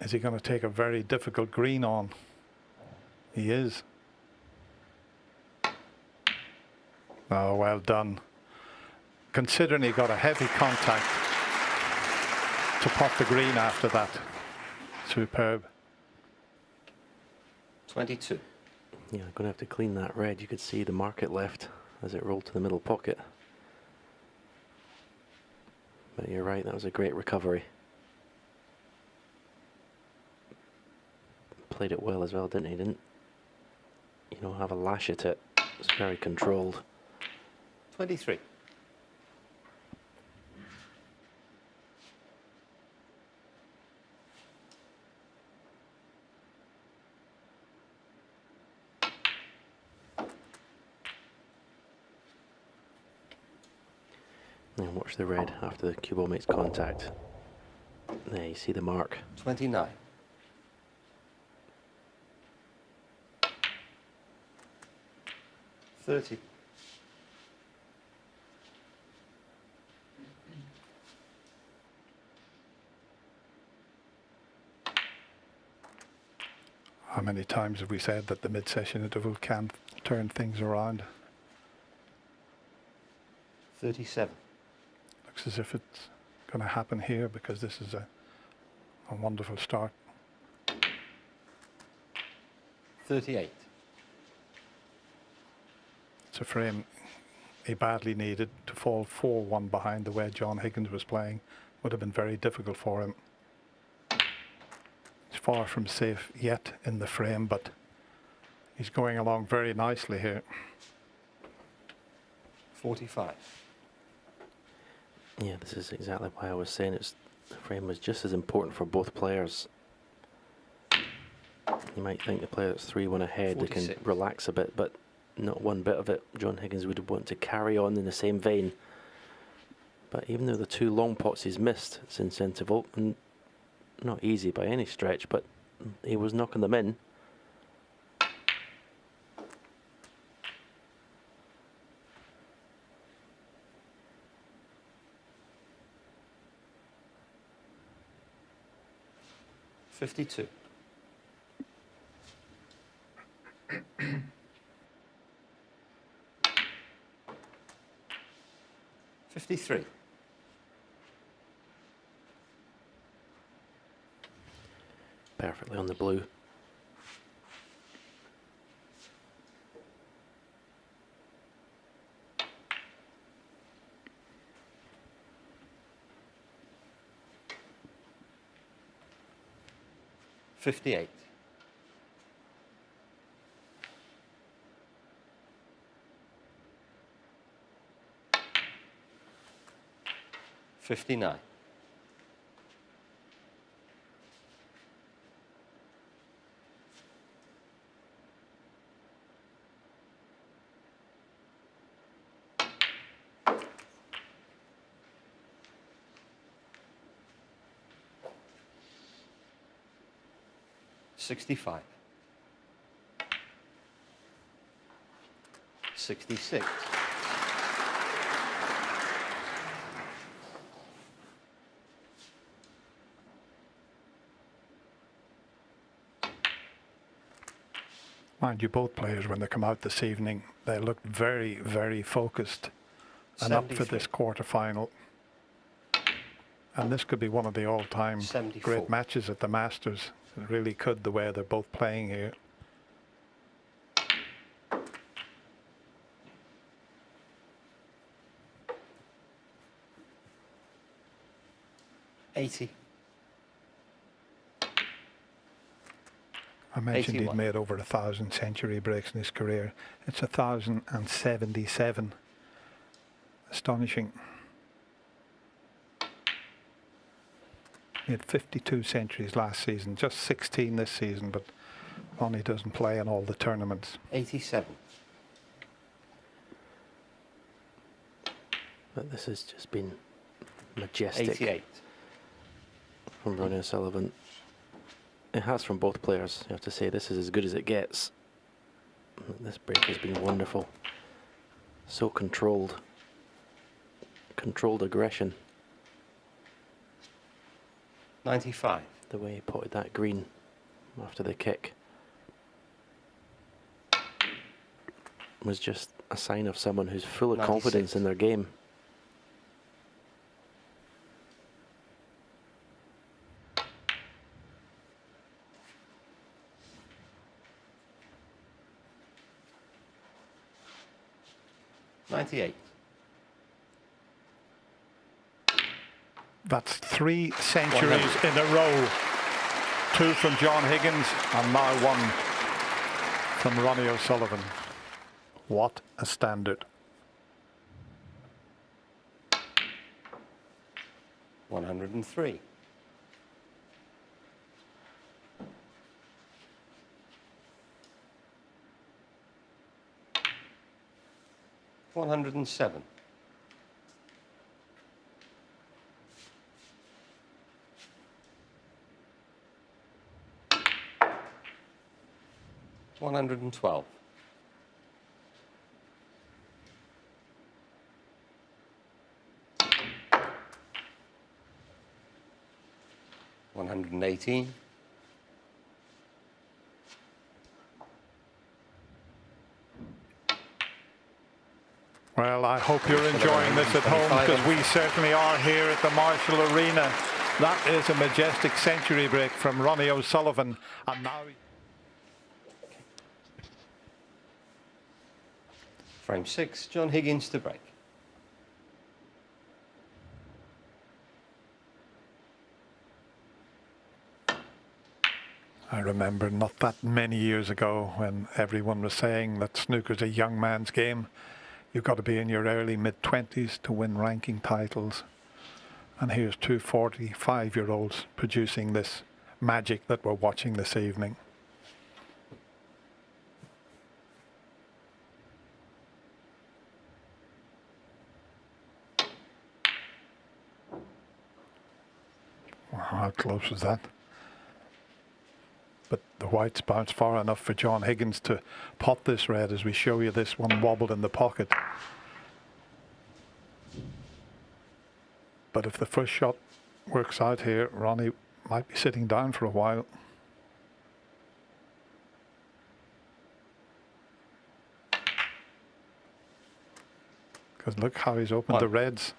A: is he going to take a very difficult green on? He is. Oh, well done. Considering he got a heavy contact to pot the green after that. Superb.
C: 22.
B: Yeah, I'm going to have to clean that red. You could see the mark it left as it rolled to the middle pocket. But you're right, that was a great recovery. Played it well as well, didn't he? you know, have a lash at it. It's very controlled.
C: 23.
B: And watch the red after the cue ball makes contact. There, you see the mark.
C: 29. $30.
A: How many times have we said that the mid-session interval can turn things around?
C: 37.
A: Looks as if it's going to happen here because this is a wonderful start.
C: 38.
A: It's a frame he badly needed to fall 4-1 behind the way John Higgins was playing. Would have been very difficult for him. It's far from safe yet in the frame, but he's going along very nicely here.
C: 45.
B: Yeah, this is exactly why I was saying the frame was just as important for both players. You might think the player that's 3-1 ahead, they can
C: 46.
B: relax a bit, but not one bit of it. John Higgins would want to carry on in the same vein. But even though the two long pots he's missed since interval, and not easy by any stretch, but he was knocking them in.
C: $52. $53.
B: Perfectly on the blue.
C: $58. $59. $65. 66.
A: Mind you, both players, when they come out this evening, they look very, very focused and up for
C: 73.
A: this quarter-final. And this could be one of the all-time
C: 74.
A: great matches at the Masters. It really could, the way they're both playing here.
C: $80.
A: I mentioned he'd
C: 81.
A: made over 1,000 century breaks in his career. It's 1,077. Astonishing. He had 52 centuries last season, just 16 this season, but Ronnie doesn't play in all the tournaments.
C: 87.
B: But this has just been majestic
C: 88.
B: from Ronnie O'Sullivan. It has from both players. You have to say this is as good as it gets. This break has been wonderful. So controlled. Controlled aggression.
C: 95.
B: The way he potted that green after the kick was just a sign of someone who's full of
C: 96.
B: confidence in their game.
C: $98.
A: That's 3 centuries in a row. 2 from John Higgins and now 1 from Ronnie O'Sullivan. What a standard.
C: 103. 107. 112. 118.
A: 'Well, I hope you're enjoying this at home, because we certainly are here at the Marshall Arena. That is a majestic century break from Ronnie O'Sullivan. And now...
C: Frame 6, John Higgins to break.
A: I remember not that many years ago when everyone was saying that snooker's a young man's game. You've got to be in your early mid-20s to win ranking titles. And here's two 45-year-olds producing this magic that we're watching this evening. Wow, how close was that? But the whites bounced far enough for John Higgins to pot this red, as we show you this one wobbled in the pocket. But if the first shot works out here, Ronnie might be sitting down for a while. Because look how he's opened the reds.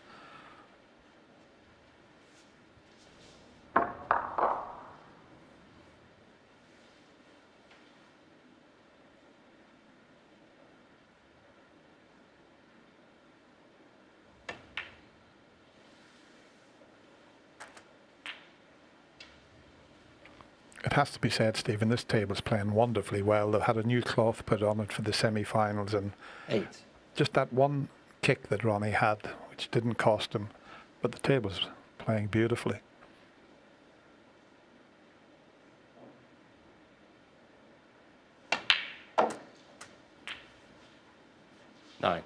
A: It has to be said, Stephen, this table's playing wonderfully well. They've had a new cloth put on it for the semi-finals, and
C: 8.
A: just that one kick that Ronnie had, which didn't cost him, but the table's playing beautifully.
C: Nine.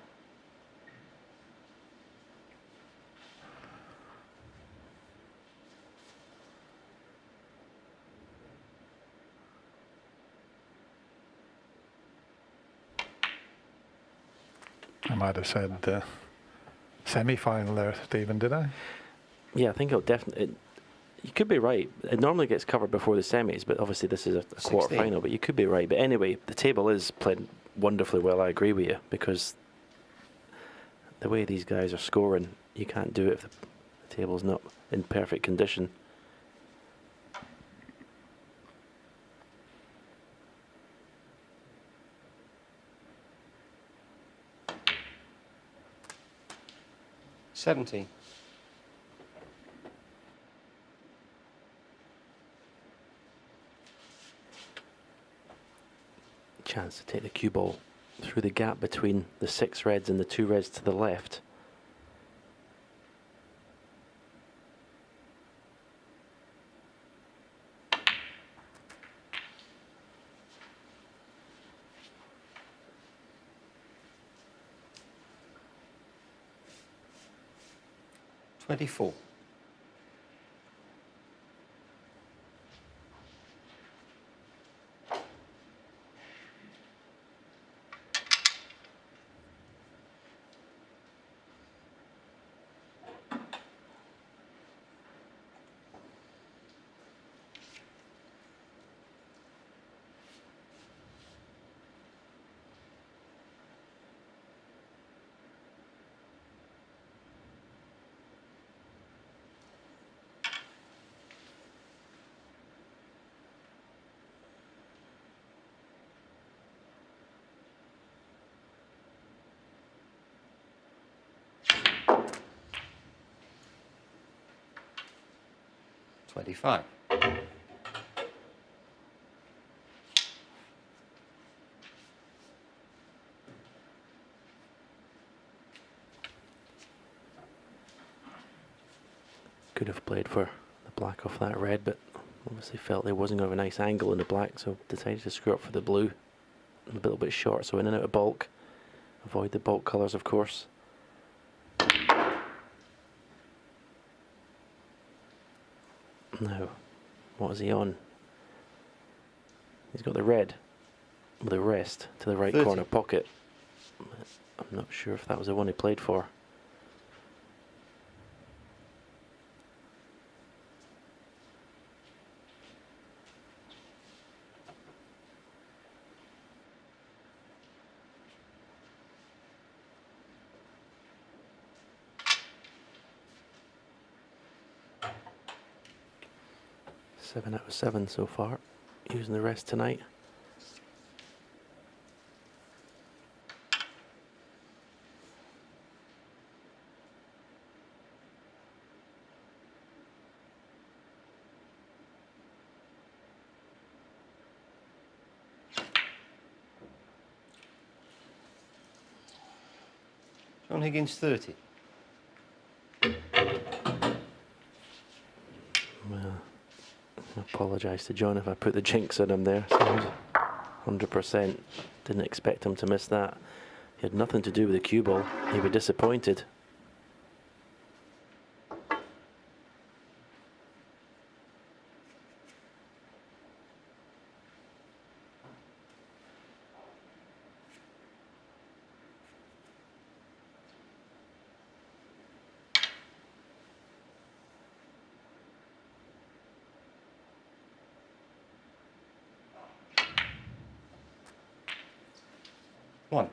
A: I might have said semi-final there, Stephen, did I?
B: Yeah, I think it'll definitely. You could be right. It normally gets covered before the semis, but obviously this is a quarter final. But you could be right. But anyway, the table is playing wonderfully well. I agree with you, because the way these guys are scoring, you can't do it if the table's not in perfect condition.
C: $17.
B: Chance to take the cue ball through the gap between the 6 reds and the 2 reds to the left.
C: $24. 25.
B: Could have played for the black off that red, but obviously felt there wasn't going to have a nice angle in the black, so decided to screw up for the blue. A little bit short, so in and out of bulk. Avoid the bulk colours, of course. Now, what is he on? He's got the red with the rest to the right
C: 30.
B: corner pocket. I'm not sure if that was the one he played for. Seven out of 7 so far, using the rest tonight.
C: John Higgins 30.
B: Well, I apologise to John if I put the jinx on him there. So 100%. Didn't expect him to miss that. He had nothing to do with the cue ball. He'd be disappointed.
C: One.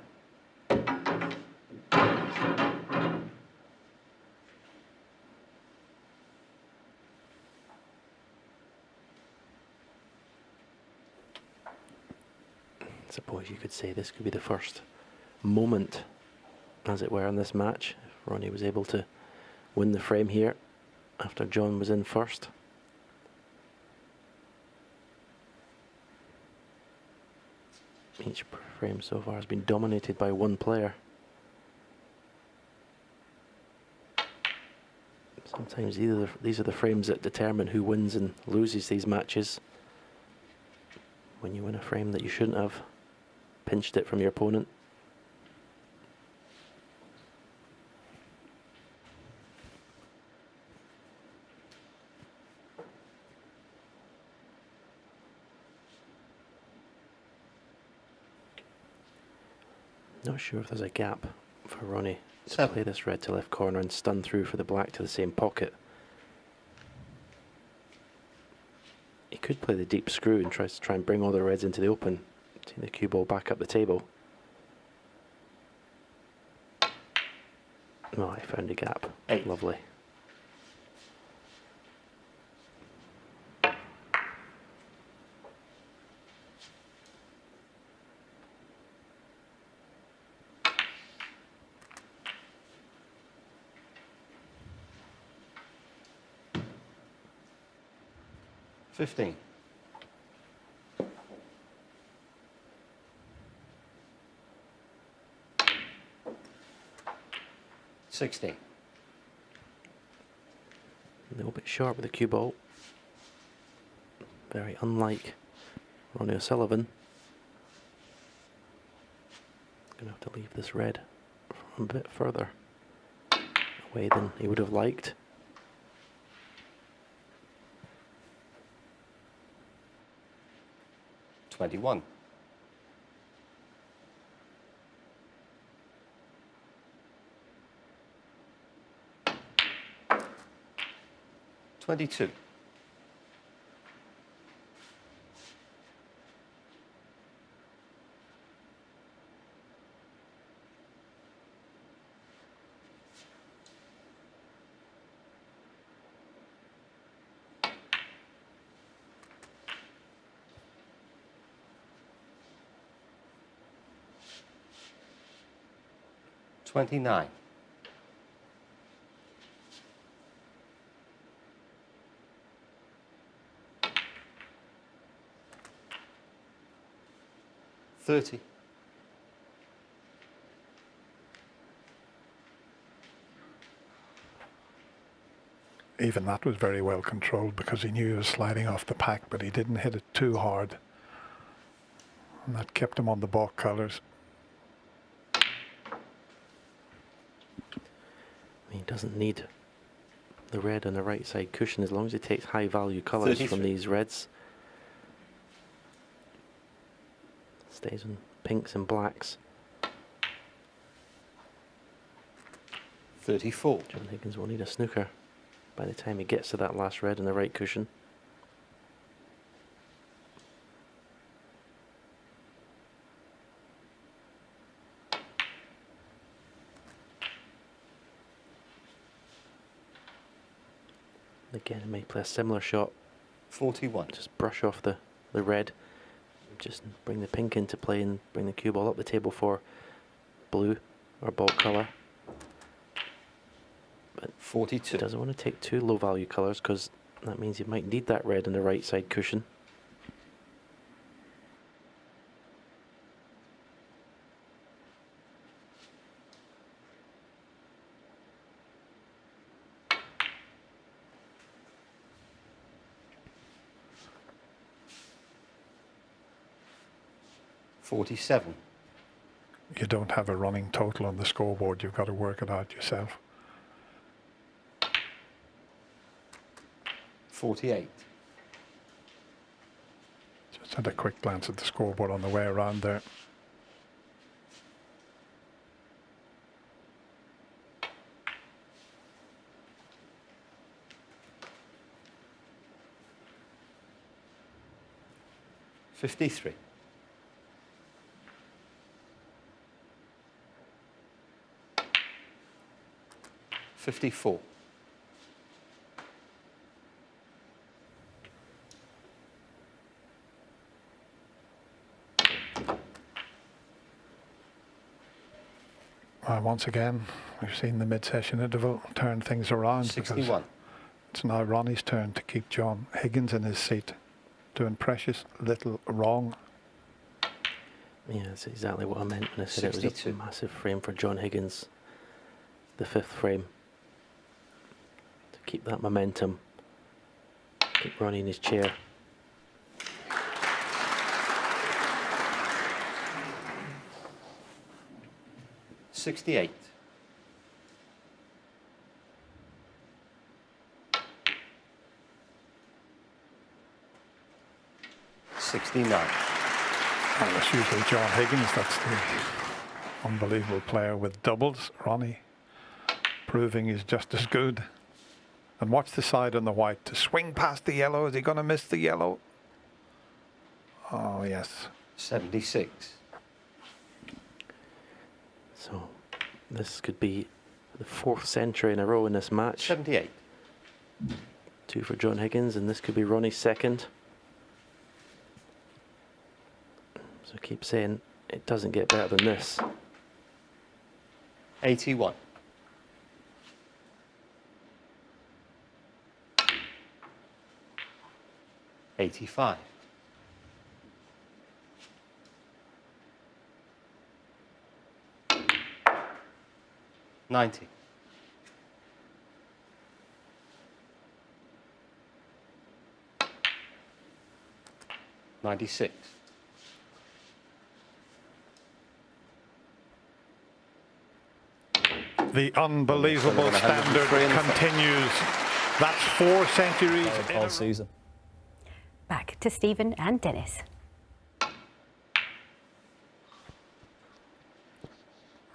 B: Suppose you could say this could be the first moment, as it were, in this match. If Ronnie was able to win the frame here after John was in first. Each frame so far has been dominated by one player. Sometimes these are the frames that determine who wins and loses these matches. When you win a frame that you shouldn't have pinched it from your opponent. Not sure if there's a gap for Ronnie to
C: 7.
B: play this red to left corner and stun through for the black to the same pocket. He could play the deep screw and try and bring all the reds into the open. See the cue ball back up the table. Oh, I found a gap.
C: 8.
B: Lovely.
C: $15. $16.
B: A little bit short with the cue ball. Very unlike Ronnie O'Sullivan. Gonna have to leave this red a bit further away than he would have liked.
C: $21. $22. $29. $30.
A: even that was very well controlled because he knew he was sliding off the pack, but he didn't hit it too hard. And that kept him on the balk colours.
B: He doesn't need the red on the right side cushion as long as he takes high value colours from
C: 33.
B: these reds. Stays on pinks and blacks.
C: 34.
B: John Higgins will need a snooker by the time he gets to that last red on the right cushion. Again, he may play a similar shot.
C: 41.
B: Just brush off the red. Just bring the pink into play and bring the cue ball up the table for blue or bulk colour. But
C: 42.
B: he doesn't want to take too low value colours because that means he might need that red on the right side cushion.
C: $47.
A: You don't have a running total on the scoreboard. You've got to work it out yourself.
C: 48.
A: Just had a quick glance at the scoreboard on the way around there.
C: $53. 54.
A: Once again, we've seen the mid-session interval turn things around.
C: 61.
A: It's now Ronnie's turn to keep John Higgins in his seat, doing precious little wrong.
B: Yeah, that's exactly what I meant when I said it was
C: 62.
B: a massive frame for John Higgins. The fifth frame. To keep that momentum. Keep Ronnie in his chair.
C: $68. 69.
A: And it's usually John Higgins that's the unbelievable player with doubles. Ronnie proving he's just as good. And watch the side on the white to swing past the yellow. Is he going to miss the yellow? Oh, yes.
C: 76.
B: So this could be the fourth century in a row in this match.
C: 78.
B: 2 for John Higgins, and this could be Ronnie's second. So keep saying it doesn't get better than this.
C: 81. 85. 90. 96.
A: The unbelievable standard continues. That's 4 centuries
D: All season.
E: Back to Stephen and Dennis.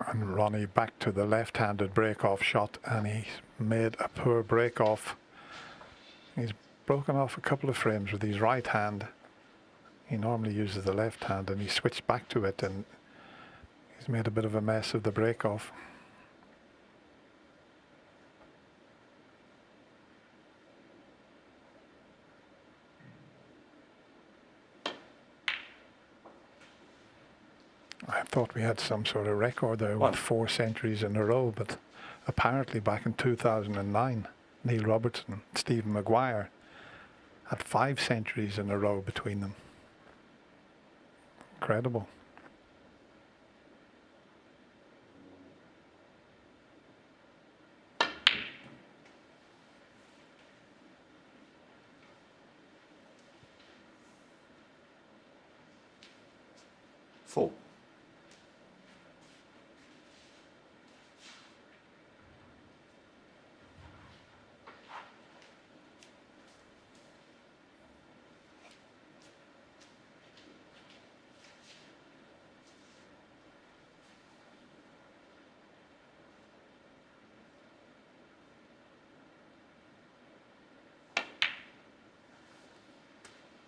A: And Ronnie back to the left-handed break-off shot, and he's made a poor break-off. He's broken off a couple of frames with his right hand. He normally uses the left hand, and he switched back to it, and he's made a bit of a mess of the break-off. I thought we had some sort of record there with 4 centuries in a row, but apparently back in 2009, Neil Robertson, Stephen Maguire had 5 centuries in a row between them. Incredible.
C: 4.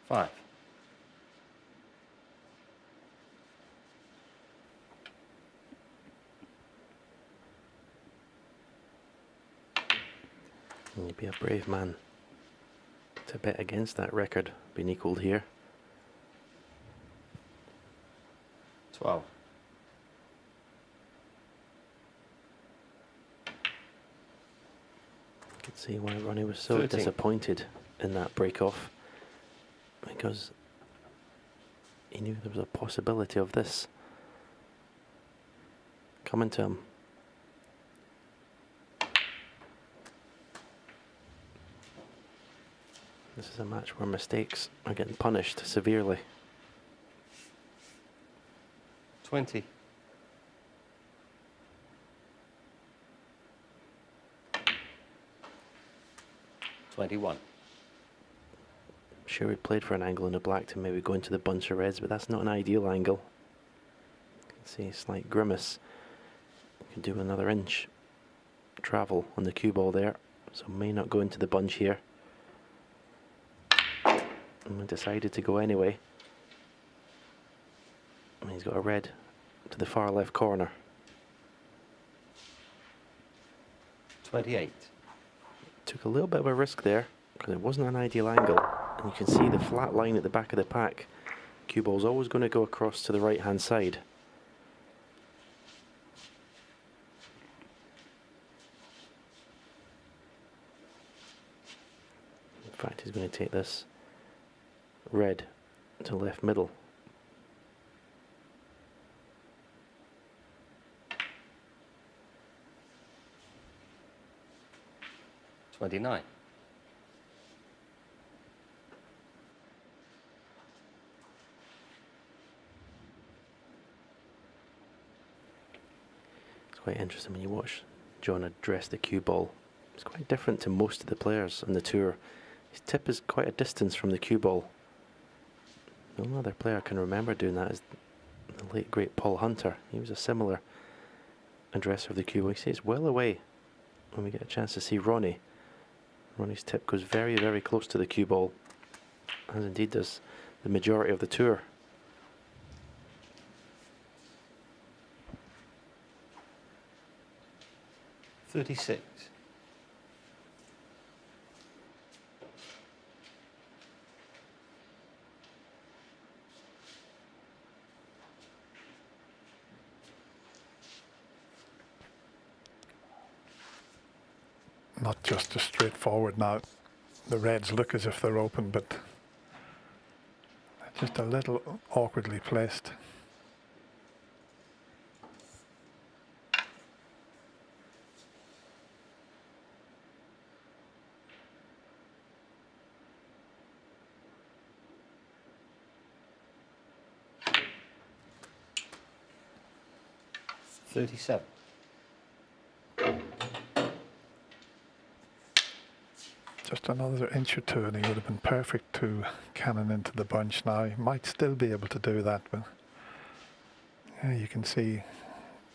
C: Five.
B: And you'd be a brave man to bet against that record being equalled here.
C: 12.
B: You could see why Ronnie was so
C: 13.
B: disappointed in that break-off, because he knew there was a possibility of this coming to him. This is a match where mistakes are getting punished severely.
C: 20. $21.
B: Sure, we played for an angle in the black to maybe go into the bunch of reds, but that's not an ideal angle. You can see a slight grimace. You can do another inch travel on the cue ball there, so may not go into the bunch here. And we decided to go anyway. And he's got a red to the far left corner.
C: 28.
B: Took a little bit of a risk there because it wasn't an ideal angle, and you can see the flat line at the back of the pack. Cue ball's always going to go across to the right hand side. In fact, he's going to take this red to left middle.
C: $29.
B: It's quite interesting when you watch John address the cue ball. It's quite different to most of the players on the tour. His tip is quite a distance from the cue ball. The only other player I can remember doing that is the late great Paul Hunter. He was a similar addresser of the cue ball. You see it's well away when we get a chance to see Ronnie. Ronnie's tip goes very, very close to the cue ball, as indeed does the majority of the tour.
C: $36.
A: Not just as straightforward now. The reds look as if they're open, but they're just a little awkwardly placed.
C: $37.
A: Just another inch or two and he would have been perfect to cannon into the bunch now. He might still be able to do that, but yeah, you can see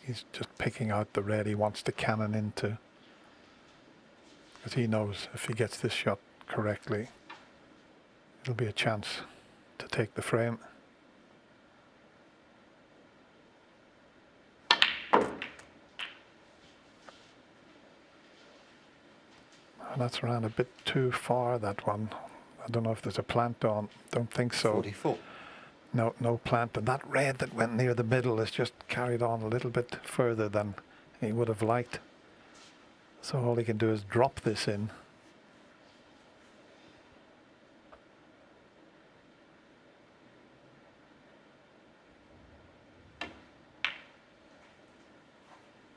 A: he's just picking out the red he wants to cannon into, because he knows if he gets this shot correctly, it'll be a chance to take the frame. And that's ran a bit too far, that one. I don't know if there's a plant on. Don't think so.
C: 44.
A: No plant. And that red that went near the middle is just carried on a little bit further than he would have liked. So all he can do is drop this in.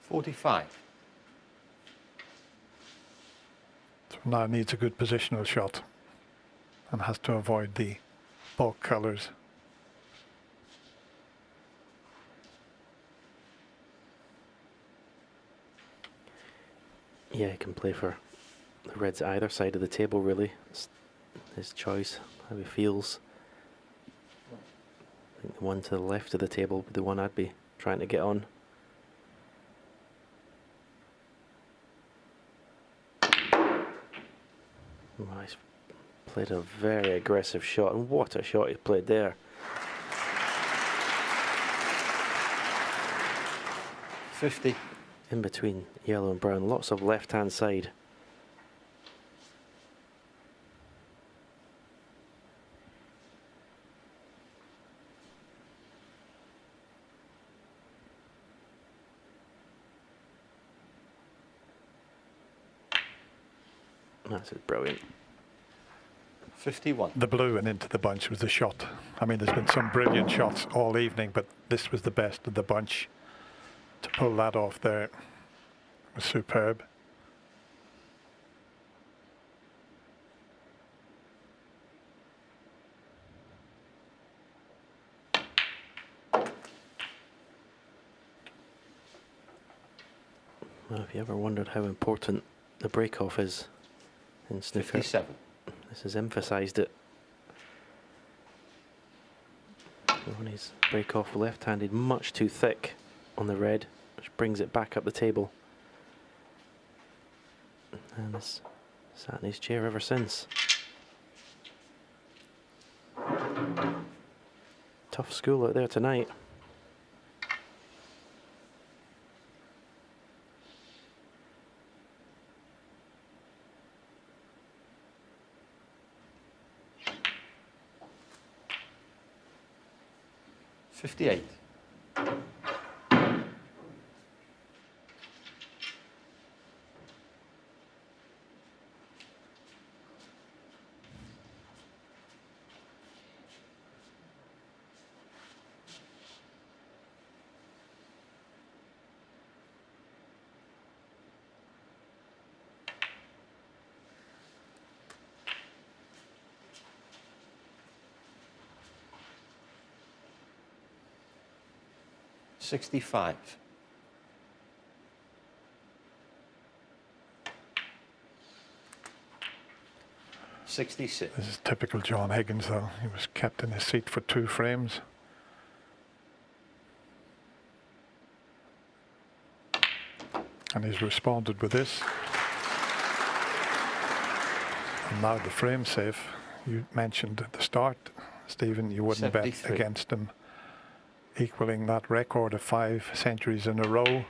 C: $45.
A: So now needs a good positional shot and has to avoid the bulk colours.
B: Yeah, he can play for the Reds at either side of the table, really. It's his choice, how he feels. I think the one to the left of the table would be the one I'd be trying to get on. Oh, he's played a very aggressive shot, and what a shot he played there.
C: 50.
B: In between yellow and brown, lots of left-hand side. That's brilliant.
C: 51.
A: The blue and into the bunch was the shot. I mean, there's been some brilliant shots all evening, but this was the best of the bunch. To pull that off there was superb.
B: Well, if you ever wondered how important the break-off is in snooker,
C: 57.
B: this has emphasised it. Ronnie's break-off left-handed, much too thick on the red, which brings it back up the table. And has sat in his chair ever since. Tough school out there tonight.
C: $58. $65. $66.
A: This is typical John Higgins, though. He was kept in his seat for 2 frames. And he's responded with this. And now the frame safe. You mentioned at the start, Stephen, you wouldn't bet
C: 73.
A: against him equaling that record of 5 centuries in a row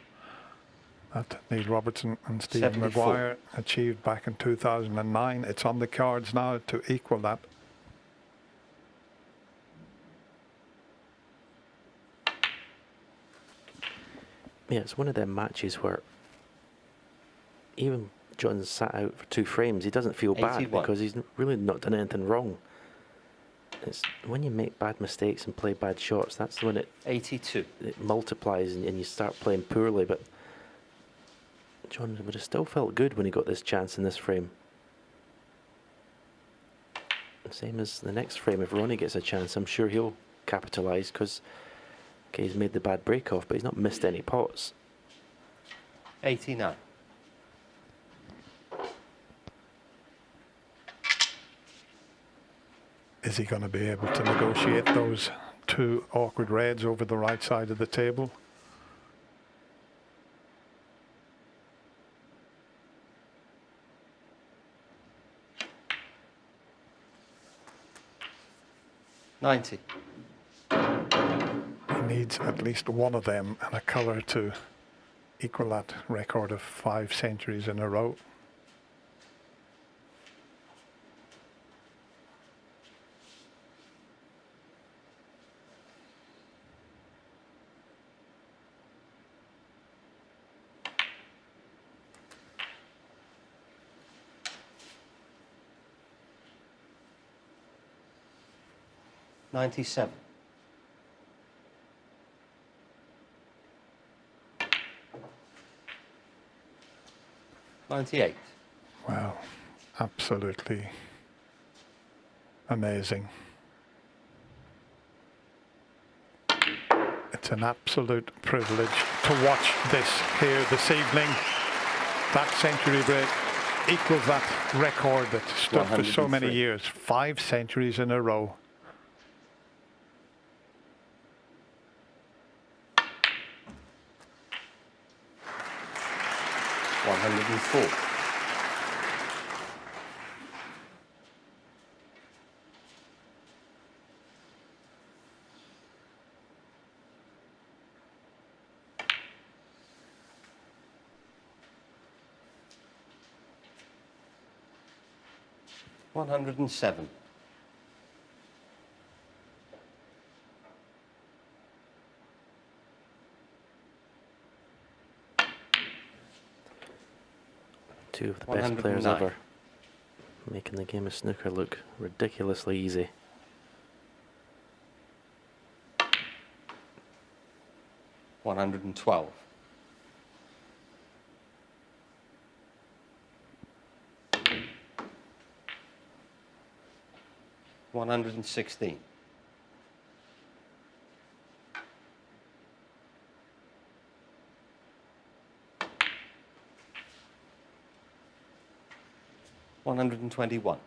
A: that Neil Robertson and Stephen
C: 74.
A: Maguire achieved back in 2009. It's on the cards now to equal that.
B: Yeah, it's one of them matches where even John's sat out for 2 frames, he doesn't feel bad
C: 81.
B: because he's really not done anything wrong. It's when you make bad mistakes and play bad shots, that's when it
C: 82.
B: multiplies and you start playing poorly. But John would have still felt good when he got this chance in this frame. Same as the next frame, if Ronnie gets a chance, I'm sure he'll capitalise because he's made the bad break off, but he's not missed any pots.
C: 89.
A: Is he going to be able to negotiate those 2 awkward reds over the right side of the table?
C: $90.
A: He needs at least one of them and a colour to equal that record of 5 centuries in a row.
C: $97. $98.
A: Wow, absolutely amazing. It's an absolute privilege to watch this here this evening. That century break equals that record that stood for so many
C: 103.
A: years. 5 centuries in a row.
C: $104. $107.
B: Two of the best players
C: 109.
B: ever, making the game of snooker look ridiculously easy.
C: $112. $116. $121.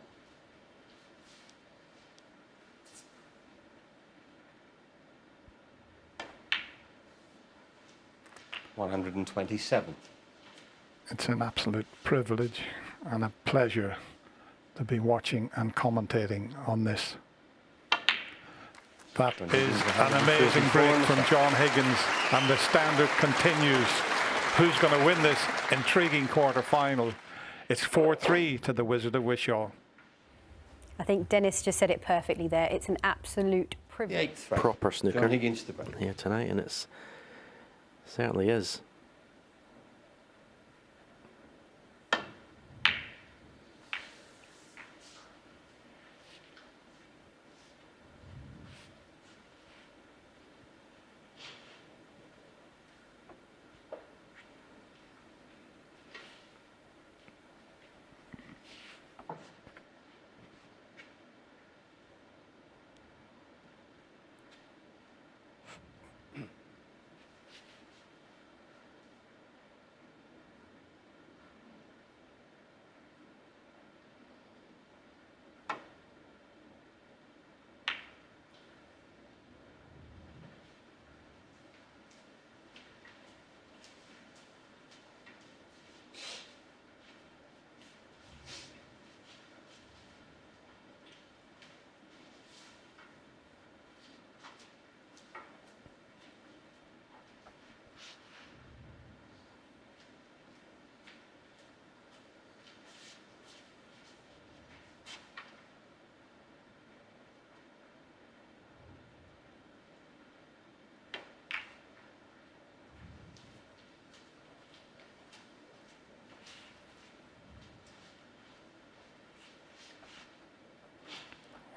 C: $127.
A: It's an absolute privilege and a pleasure to be watching and commentating on this. That is an amazing break from John Higgins, and the standard continues. Who's going to win this intriguing quarter-final? It's 4-3 to the Wizard of Wishaw.
E: I think Dennis just said it perfectly there. It's an absolute
C: The
E: privilege.
C: 8th round.
B: Proper snooker.
C: John Higgins to break.
B: Here tonight, and it's certainly is.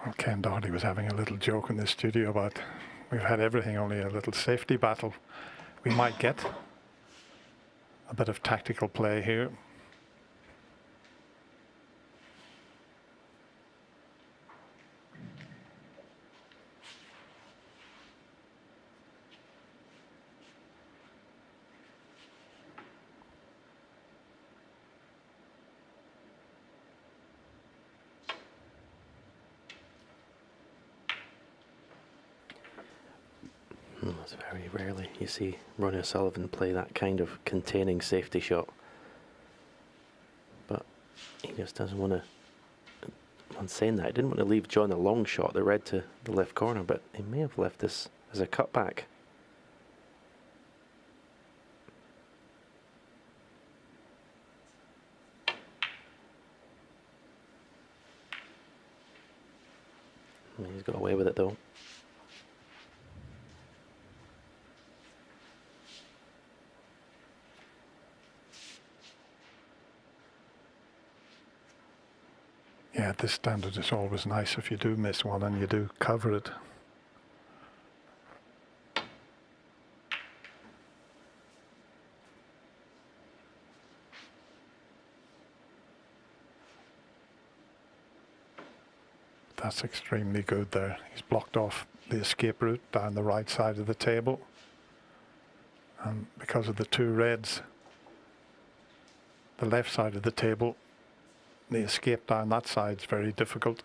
A: Well, Ken Doherty was having a little joke in the studio about we've had everything, only a little safety battle. We might get a bit of tactical play here.
B: It's very rarely you see Ronnie O'Sullivan play that kind of containing safety shot. But he just doesn't want to, on saying that, he didn't want to leave John a long shot that read to the left corner, but he may have left this as a cutback. He's got away with it though.
A: Yeah, at this standard it's always nice if you do miss one and you do cover it. That's extremely good there. He's blocked off the escape route down the right side of the table. And because of the two reds, the left side of the table. The escape down that side is very difficult.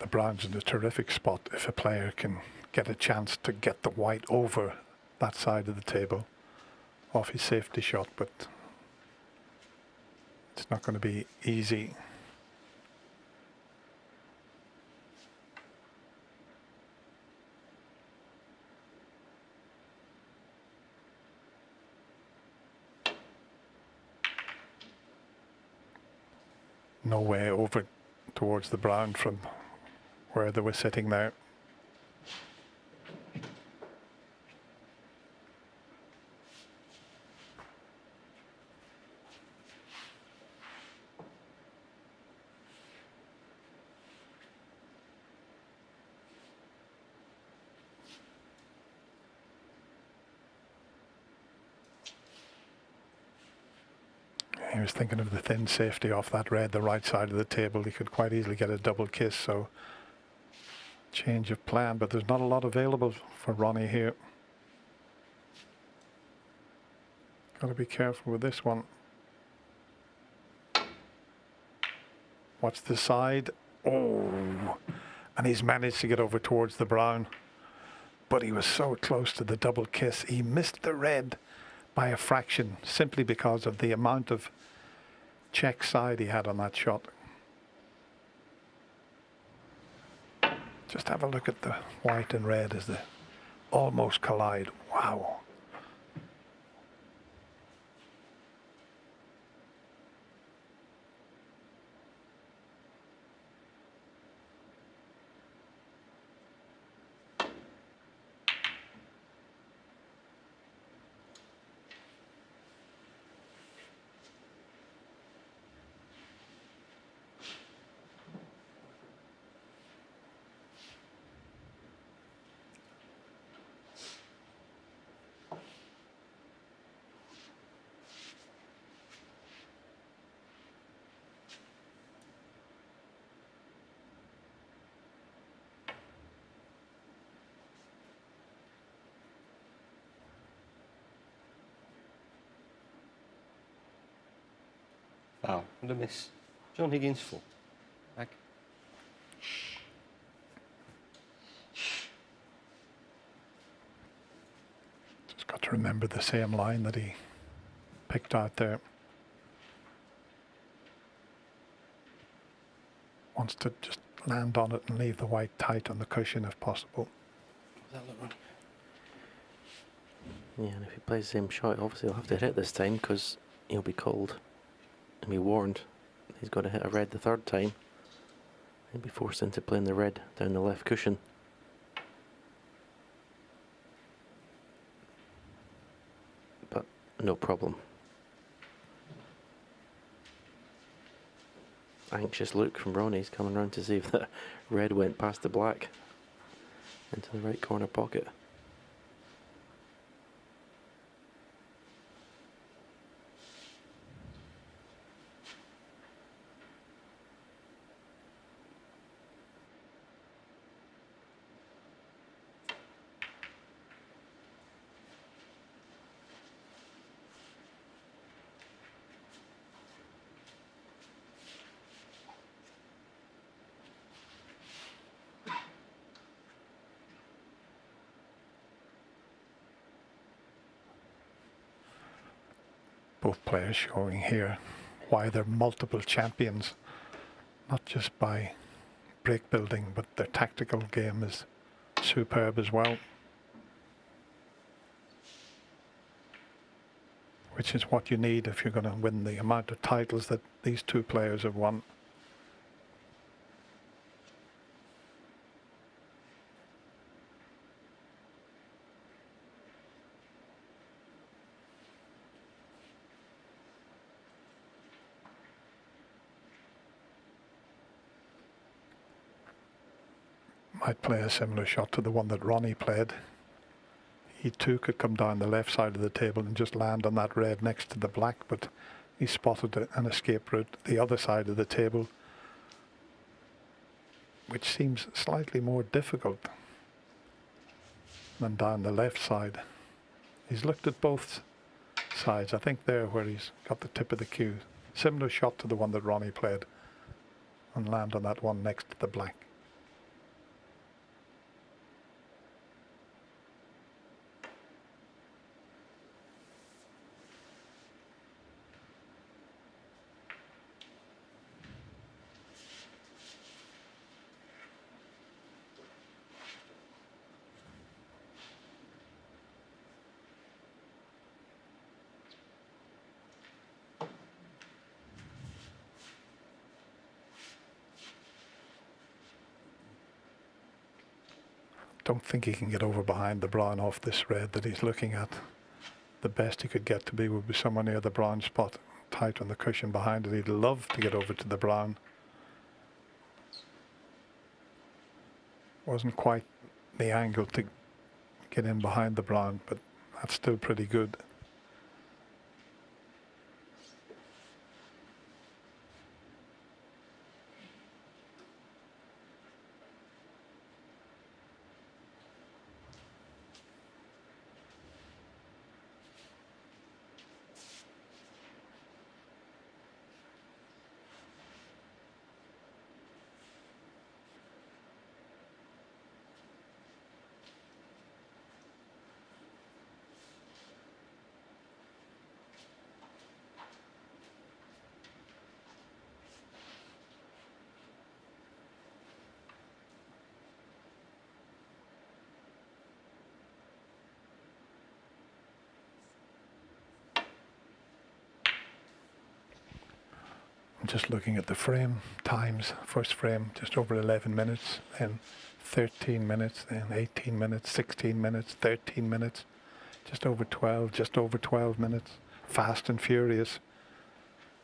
A: The brown's in a terrific spot if a player can get a chance to get the white over that side of the table off his safety shot, but it's not going to be easy. No way over towards the brown from where they were sitting there. He was thinking of the thin safety off that red, the right side of the table. He could quite easily get a double kiss, so change of plan, but there's not a lot available for Ronnie here. Got to be careful with this one. Watch the side. Oh, and he's managed to get over towards the brown, but he was so close to the double kiss. He missed the red by a fraction simply because of the amount of check side he had on that shot. Just have a look at the white and red as they almost collide. Wow.
C: Foul and a miss. John Higgins full. Back.
A: Just got to remember the same line that he picked out there. Wants to just land on it and leave the white tight on the cushion if possible.
C: That look, Ronnie?
B: Yeah, and if he plays the same shot, obviously he'll have to hit this time because he'll be called and be warned. He's got to hit a red the third time. He'll be forced into playing the red down the left cushion. But no problem. Anxious look from Ronnie. He's coming round to see if that red went past the black into the right corner pocket.
A: Both players showing here why they're multiple champions, not just by break building, but their tactical game is superb as well. which is what you need if you're going to win the amount of titles that these two players have won. Might play a similar shot to the one that Ronnie played. He too could come down the left side of the table and just land on that red next to the black, but he spotted an escape route the other side of the table, which seems slightly more difficult than down the left side. He's looked at both sides. I think there where he's got the tip of the cue. Similar shot to the one that Ronnie played, and land on that one next to the black. Don't think he can get over behind the brown off this red that he's looking at. The best he could get to be would be somewhere near the brown spot, tight on the cushion behind it. He'd love to get over to the brown. Wasn't quite the angle to get in behind the brown, but that's still pretty good. Just looking at the frame times, first frame just over 11 minutes, then 13 minutes, then 18 minutes, 16 minutes, 13 minutes, just over 12 minutes, fast and furious.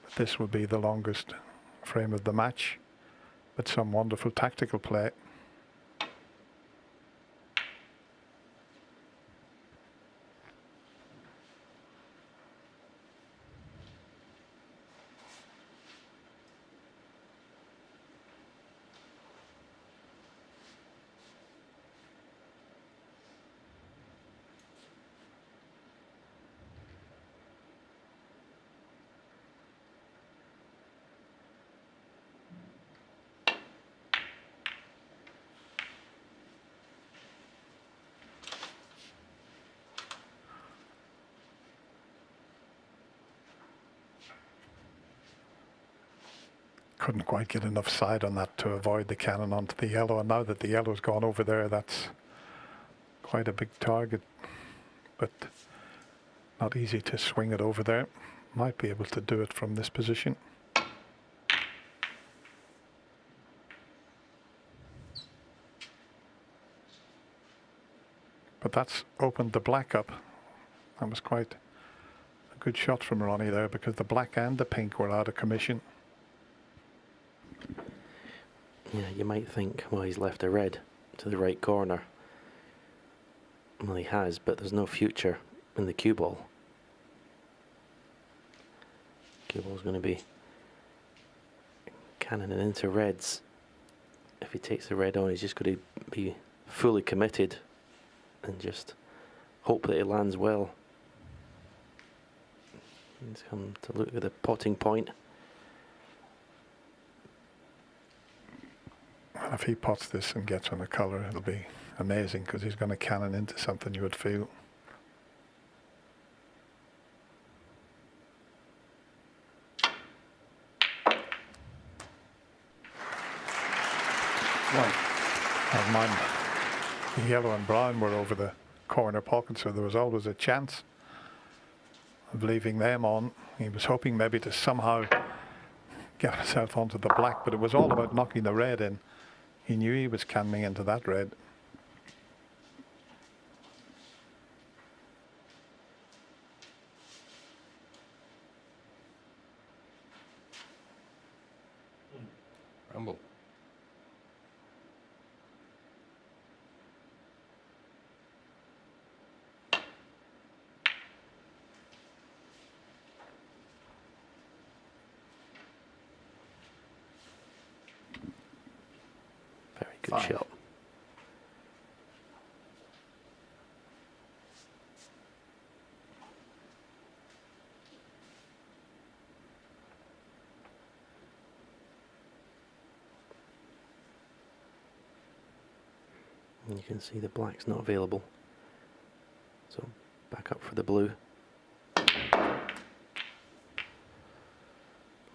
A: But this will be the longest frame of the match, but some wonderful tactical play. Couldn't quite get enough side on that to avoid the cannon onto the yellow, and now that the yellow's gone over there, that's quite a big target, but not easy to swing it over there. Might be able to do it from this position. But that's opened the black up. That was quite a good shot from Ronnie there, because the black and the pink were out of commission.
B: Yeah, you might think, well, he's left a red to the right corner. Well, he has, but there's no future in the cue ball. Cue ball's going to be cannoning into reds. If he takes the red on, he's just going to be fully committed and just hope that it lands well. He's come to look at the potting point.
A: If he pots this and gets on a colour, it'll be amazing, because he's going to cannon into something, you would feel. And mine, the yellow and brown were over the corner pocket, so there was always a chance of leaving them on. He was hoping maybe to somehow get himself onto the black, but it was all about knocking the red in. He knew he was canning into that red.
C: Rumble.
B: Very good
C: 5.
B: shot. And you can see the black's not available. So back up for the blue.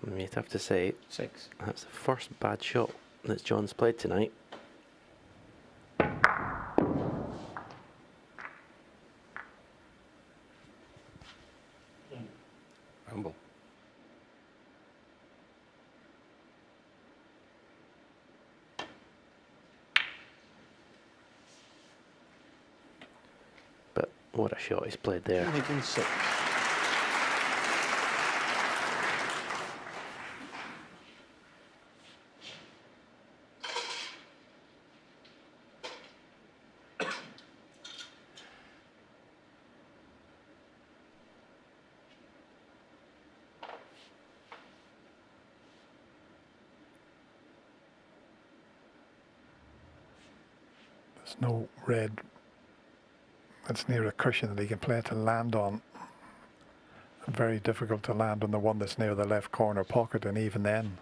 B: And you'd have to say
C: 6.
B: that's the first bad shot that John's played tonight.
C: Rumble.
B: But what a shot he's played there.
C: John Higgins 6.
A: There's no red that's near a cushion that he can play to land on. Very difficult to land on the one that's near the left corner pocket, and even then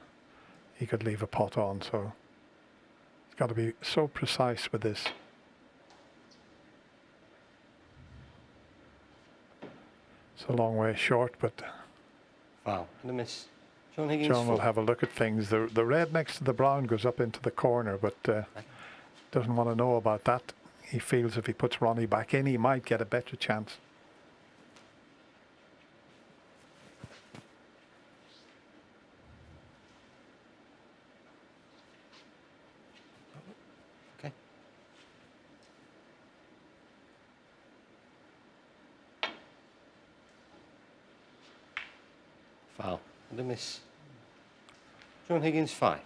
A: he could leave a pot on, so he's got to be so precise with this. It's a long way short, but
C: Foul. And a miss. John Higgins
A: John will
C: 4.
A: have a look at things. The red next to the brown goes up into the corner, but doesn't want to know about that. He feels if he puts Ronnie back in, he might get a better chance.
C: Okay. Foul. And a miss. John Higgins 5.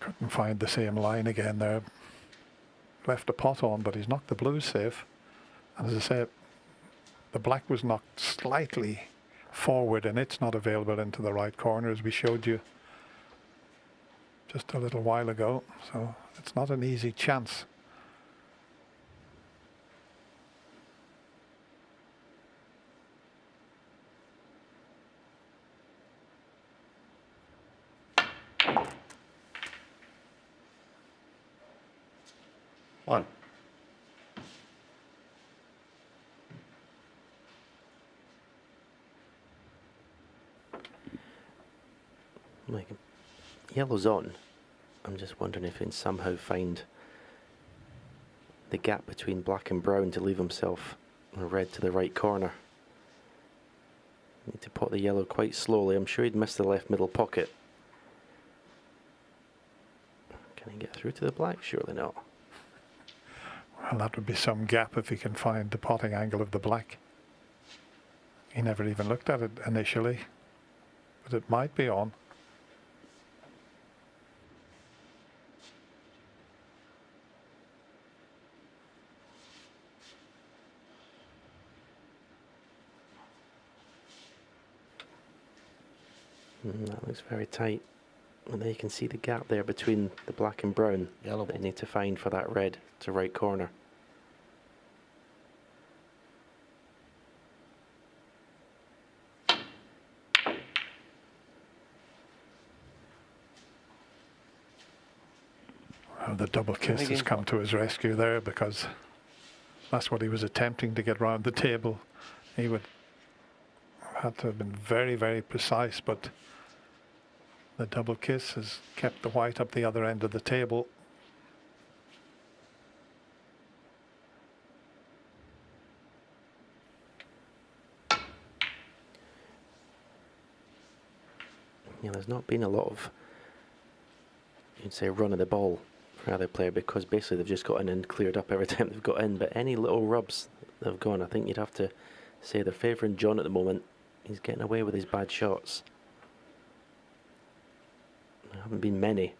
A: Couldn't find the same line again there. Left a pot on, but he's knocked the blue safe. And as I say, the black was knocked slightly forward, and it's not available into the right corner, as we showed you just a little while ago. So it's not an easy chance.
C: One.
B: Like, yellow's on. I'm just wondering if he can somehow find the gap between black and brown to leave himself a red to the right corner. Need to pot the yellow quite slowly. I'm sure he'd miss the left middle pocket. Can he get through to the black? Surely not.
A: Well, that would be some gap if he can find the potting angle of the black. He never even looked at it initially, but it might be on.
B: That looks very tight. And there you can see the gap there between the black and brown
C: Yellow
B: that
C: ball.
B: you need to find for that red to right corner.
A: Well, the double kiss has come to his rescue there, because that's what he was attempting to get round the table. He would have to have been very, very precise, but the double kiss has kept the white up the other end of the table.
B: Yeah, there's not been a lot of, you'd say, run of the ball for either player, because basically they've just got in and cleared up every time they've got in. But any little rubs that have gone, I think you'd have to say they're favouring John at the moment. He's getting away with his bad shots. There haven't been many.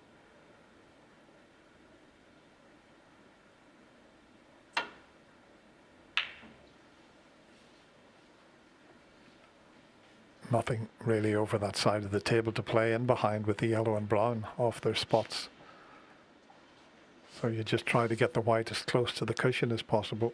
A: Nothing really over that side of the table to play in behind with the yellow and brown off their spots. So you just try to get the white as close to the cushion as possible.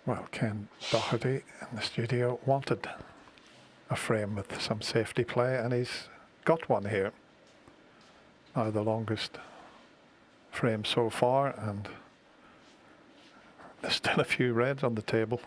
A: Well, Ken Doherty in the studio wanted a frame with some safety play, and he's got one here. Now the longest frame so far, and there's still a few reds on the table.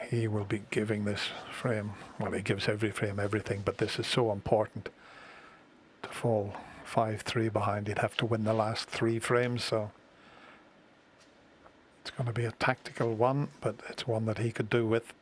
A: He will be giving this frame, well, he gives every frame everything, but this is so important. To fall 5-3 behind, he'd have to win the last 3 frames, so it's going to be a tactical one, but it's one that he could do with.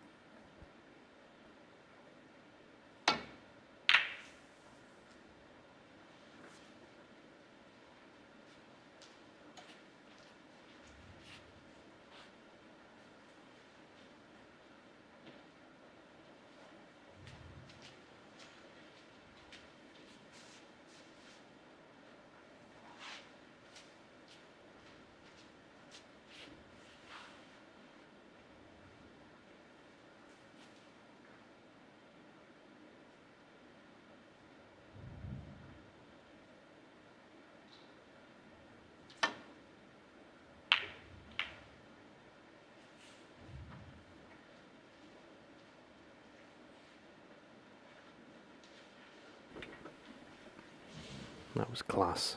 B: That was class.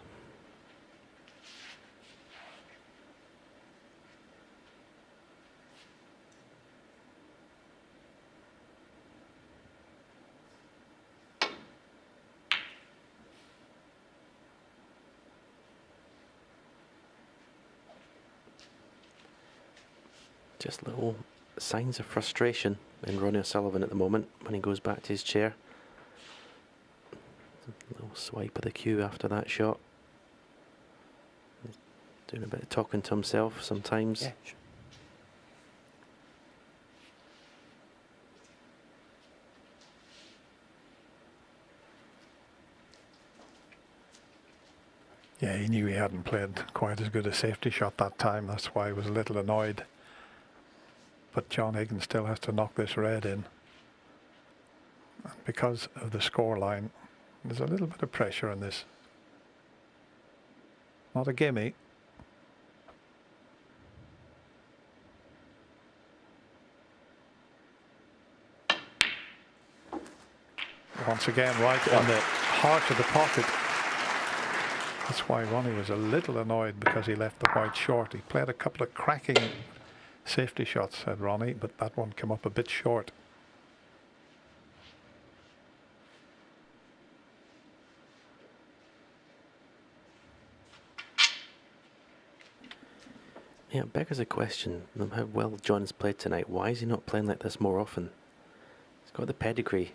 B: Just little signs of frustration in Ronnie O'Sullivan at the moment when he goes back to his chair. A little swipe of the cue after that shot. He's doing a bit of talking to himself sometimes.
C: Yeah.
A: Yeah, he knew he hadn't played quite as good a safety shot that time. That's why he was a little annoyed. But John Higgins still has to knock this red in. And because of the scoreline, there's a little bit of pressure on this. Not a gimme. Once again, right in the heart of the pocket. That's why Ronnie was a little annoyed, because he left the white short. He played a couple of cracking safety shots, said Ronnie, but that one came up a bit short.
B: Yeah, it beggars a question of how well John's played tonight. Why is he not playing like this more often? He's got the pedigree.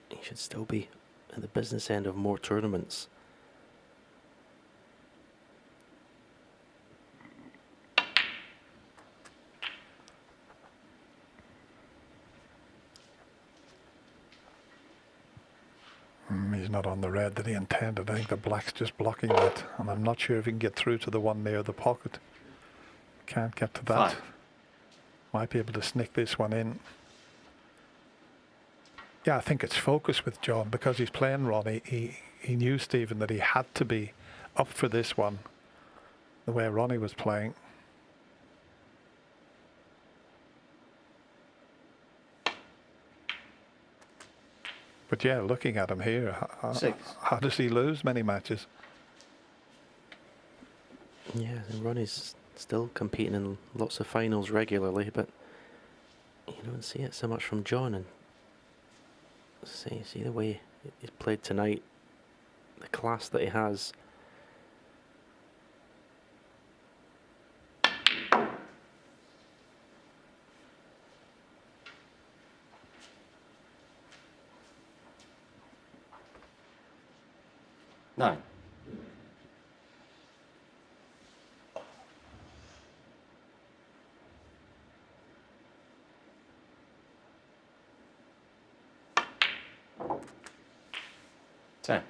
B: He should still be at the business end of more tournaments.
A: He's not on the red that he intended. I think the black's just blocking that, and I'm not sure if he can get through to the one near the pocket. Can't get to that.
C: 5.
A: Might be able to sneak this one in. Yeah, I think it's focus with John because he's playing Ronnie. He knew, Stephen, that he had to be up for this one the way Ronnie was playing. But yeah, looking at him here, how does he lose many matches?
B: Yeah, and Ronnie's still competing in lots of finals regularly, but you don't see it so much from John. And see the way he's played tonight, the class that he has.
C: Nine. Ten.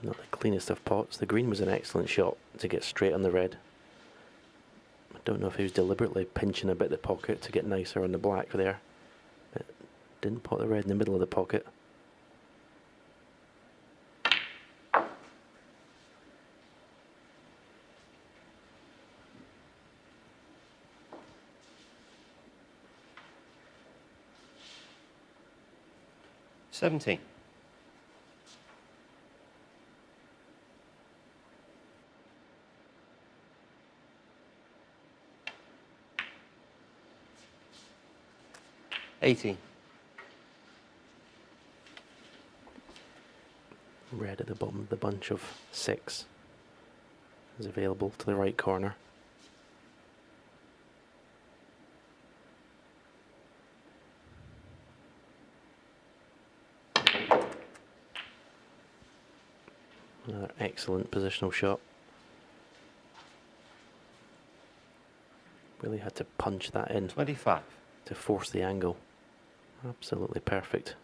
B: Not the cleanest of pots. The green was an excellent shot to get straight on the red. I don't know if he was deliberately pinching a bit the pocket to get nicer on the black there. But didn't pot the red in the middle of the pocket.
C: 17. $18.
B: Red at the bottom of the bunch of 6 is available to the right corner. Another excellent positional shot. Really had to punch that in
C: 25.
B: to force the angle. Absolutely perfect.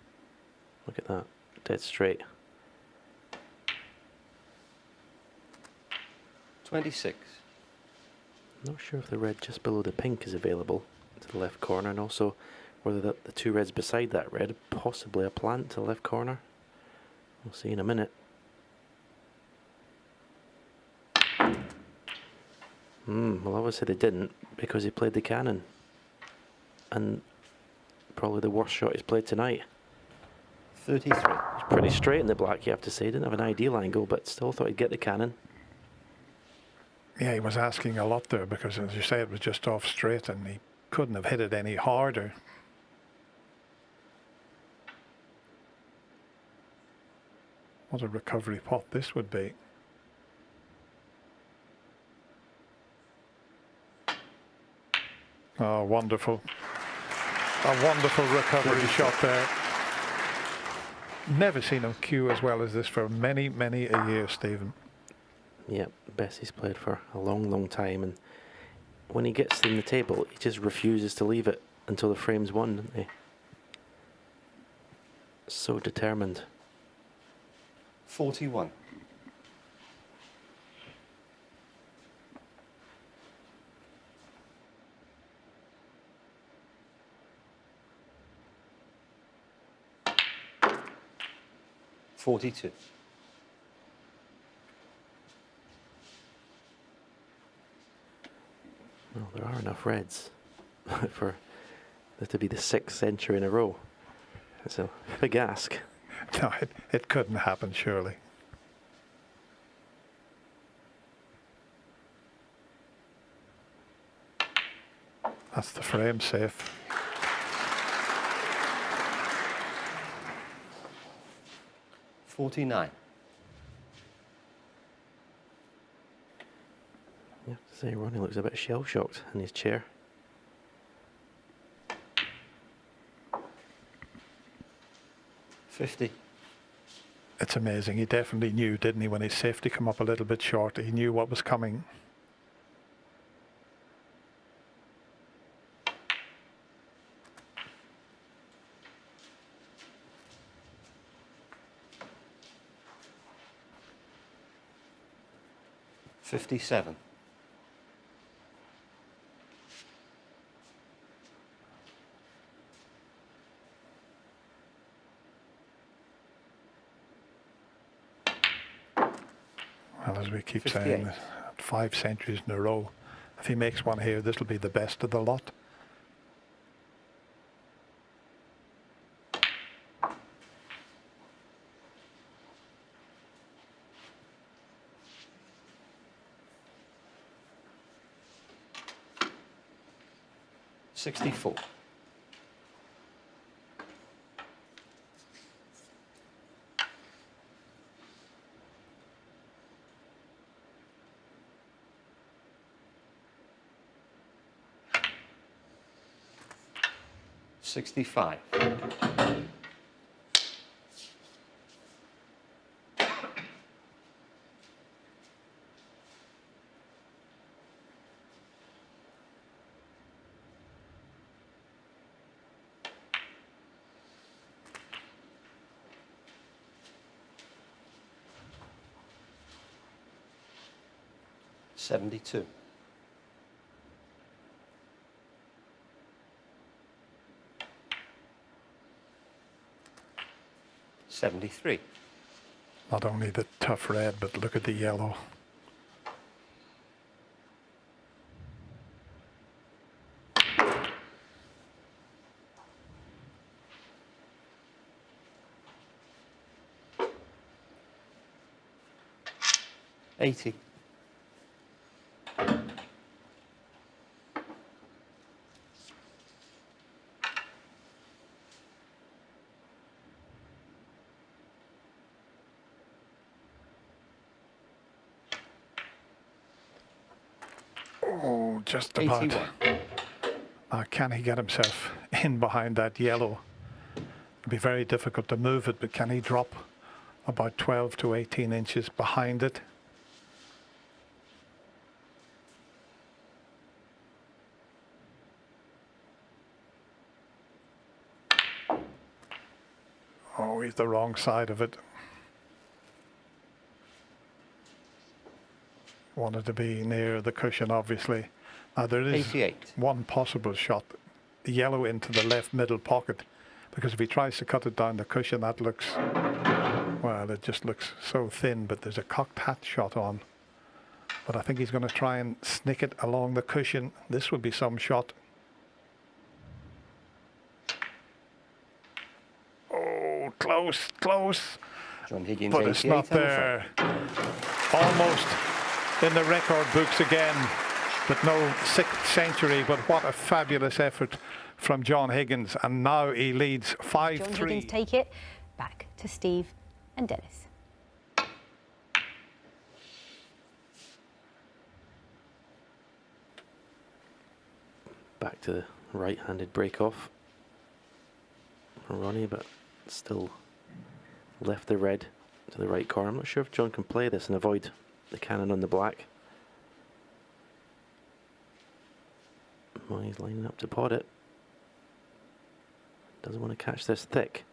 B: Look at that, dead straight.
C: 26.
B: Not sure if the red just below the pink is available to the left corner, and also whether the 2 reds beside that red, possibly a plant to the left corner. We'll see in a minute. Well, obviously they didn't, because he played the cannon. And probably the worst shot he's played tonight.
C: 33.
B: He's pretty straight in the black, you have to say. Didn't have an ideal angle, but still thought he'd get the cannon.
A: Yeah, he was asking a lot there because, as you say, it was just off straight and he couldn't have hit it any harder. What a recovery pot this would be. Oh, wonderful. A wonderful recovery shot there. Never seen him cue as well as this for many, many a year, Stephen.
B: Yeah, best he's played for a long, long time. And when he gets in the table, he just refuses to leave it until the frame's won, doesn't he? So determined.
C: 41. $42.
B: Well, there are enough reds for there to be the 6th century in a row. It's a big ask.
A: No, it couldn't happen, surely. That's the frame safe.
C: $49.
B: You have to say, Ronnie looks a bit shell-shocked in his chair.
C: $50.
A: It's amazing. He definitely knew, didn't he, when his safety come up a little bit short. He knew what was coming.
C: $57.
A: keep
C: 58.
A: saying, 5 centuries in a row. If he makes one here, this will be the best of the lot.
C: $64. $65. $72. $73.
A: Not only the tough red, but look at the yellow.
C: $80.
A: Oh, just about.
C: 81.
A: Now, can he get himself in behind that yellow? It'll be very difficult to move it, but can he drop about 12 to 18 inches behind it? Oh, he's the wrong side of it. Wanted to be near the cushion, obviously. Now there is
C: 88.
A: one possible shot, the yellow into the left middle pocket, because if he tries to cut it down the cushion, that looks, well, it just looks so thin, but there's a cocked hat shot on. But I think he's going to try and snick it along the cushion. This would be some shot. Oh, close, close.
C: John Higgins,
A: But
C: 88
A: it's not
C: on the front.
A: there. Almost in the record books again, but no 6th century. But what a fabulous effort from John Higgins. And now he leads 5-3.
E: John Higgins take it back to Steve and Dennis.
B: Back to the right-handed break-off for Ronnie, but still left the red to the right corner. I'm not sure if John can play this and avoid the cannon on the black. Well, he's lining up to pot it. Doesn't want to catch this thick.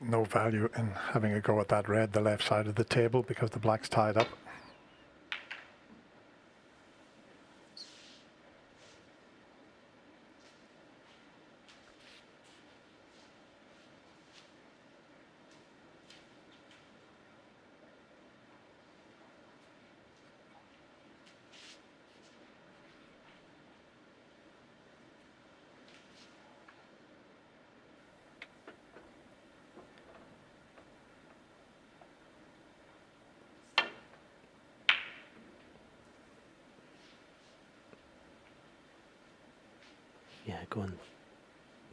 A: No value in having a go at that red, the left side of the table, because the black's tied up.
B: Yeah, going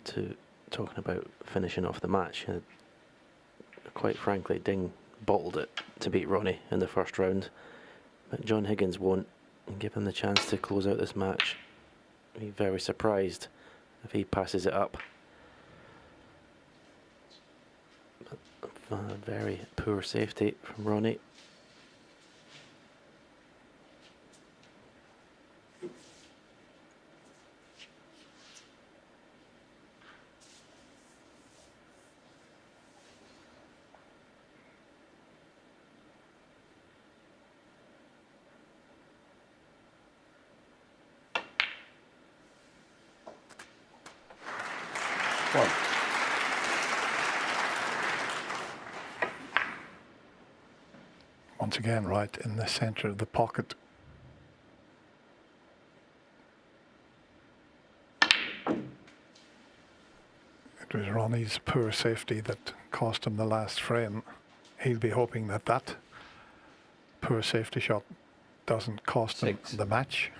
B: to talking about finishing off the match. Quite frankly, Ding bottled it to beat Ronnie in the first round, but John Higgins won't give him the chance to close out this match. I'd be very surprised if he passes it up. But, very poor safety from Ronnie.
C: 1.
A: Once again, right in the centre of the pocket. It was Ronnie's poor safety that cost him the last frame. He'll be hoping that that poor safety shot doesn't cost him
C: 6.
A: the match.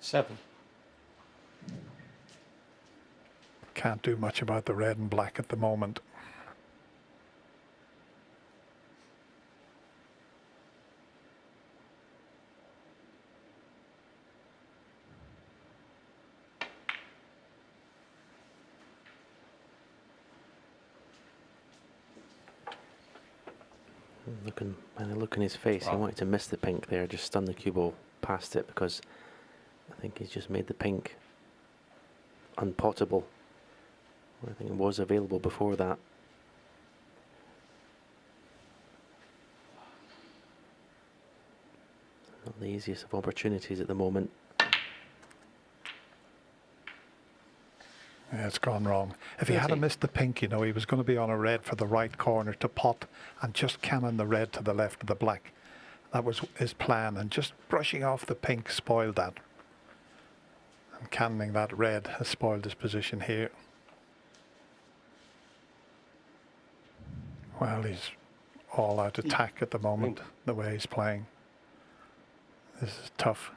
C: Seven.
A: Can't do much about the red and black at the moment.
B: When I look in his face, he
C: Wow.
B: wanted to miss the pink there, just stun the cue ball past it, because I think he's just made the pink unpottable. I think it was available before that. Not the easiest of opportunities at the moment.
A: Yeah, it's gone wrong. If he had
C: 30.
A: missed the pink, you know, he was going to be on a red for the right corner to pot and just cannon the red to the left of the black. That was his plan, and just brushing off the pink spoiled that. And cannoning that red has spoiled his position here. Well, he's all out attack at the moment, the way he's playing. This is tough.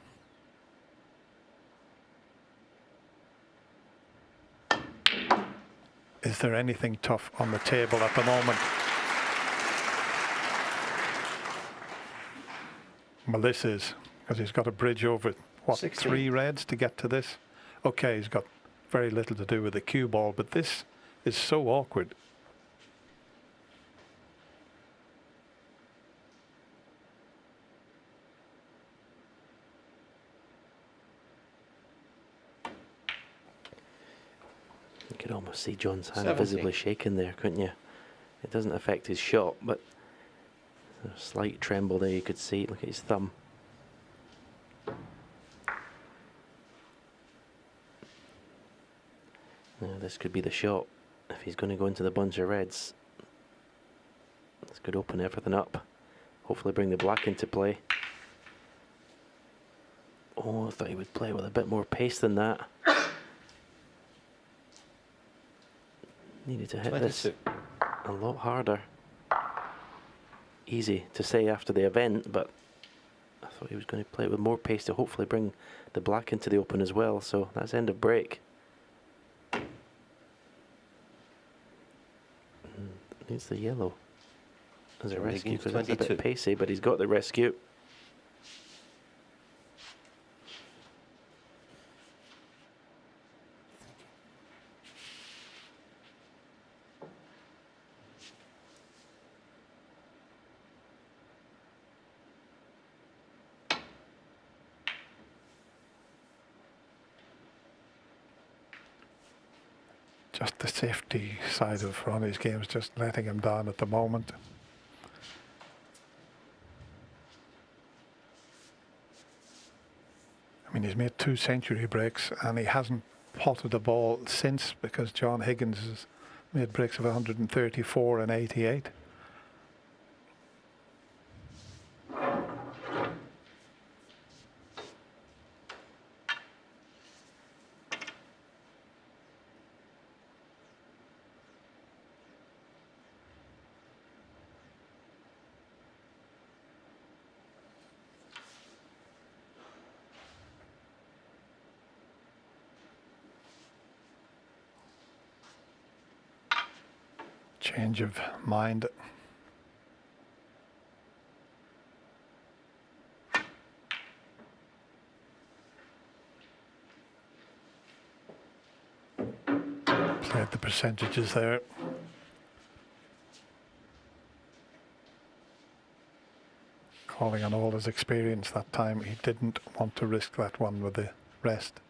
A: Is there anything tough on the table at the moment? Well, this is, because he's got a bridge over, what,
C: 16.
A: 3 reds to get to this? Okay, he's got very little to do with the cue ball, but this is so awkward.
B: You could almost see John's hand
C: 70.
B: visibly shaking there, couldn't you? It doesn't affect his shot, but there's a slight tremble there, you could see it. Look at his thumb. Now, this could be the shot. If he's going to go into the bunch of reds, this could open everything up. Hopefully bring the black into play. Oh, I thought he would play with a bit more pace than that. Needed to hit this
C: 22.
B: a lot harder. Easy to say after the event, but I thought he was going to play it with more pace to hopefully bring the black into the open as well. So that's end of break. Needs the yellow as a
C: John
B: rescue,
C: Higgins,
B: because that's a
C: 22.
B: bit pacey, but he's got the rescue.
A: Just the safety side of Ronnie's game is just letting him down at the moment. I mean, he's made 2 century breaks and he hasn't potted a ball since, because John Higgins has made breaks of 134 and 88. Change of mind. Played the percentages there. Calling on all his experience that time, he didn't want to risk that one with the rest.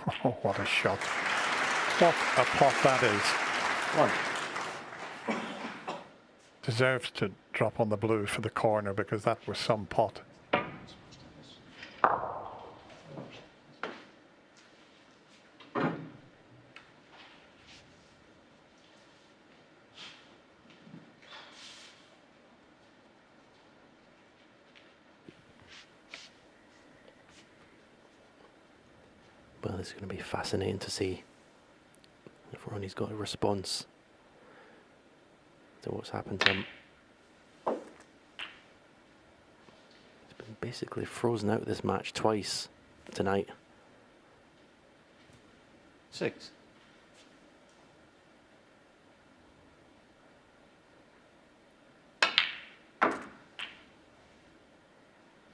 A: Oh, what a shot. What a pot that is.
C: 1.
A: Deserves to drop on the blue for the corner because that was some pot.
B: Well, it's going to be fascinating to see if Ronnie's got a response to what's happened to him. He's been basically frozen out of this match twice tonight.
C: 6.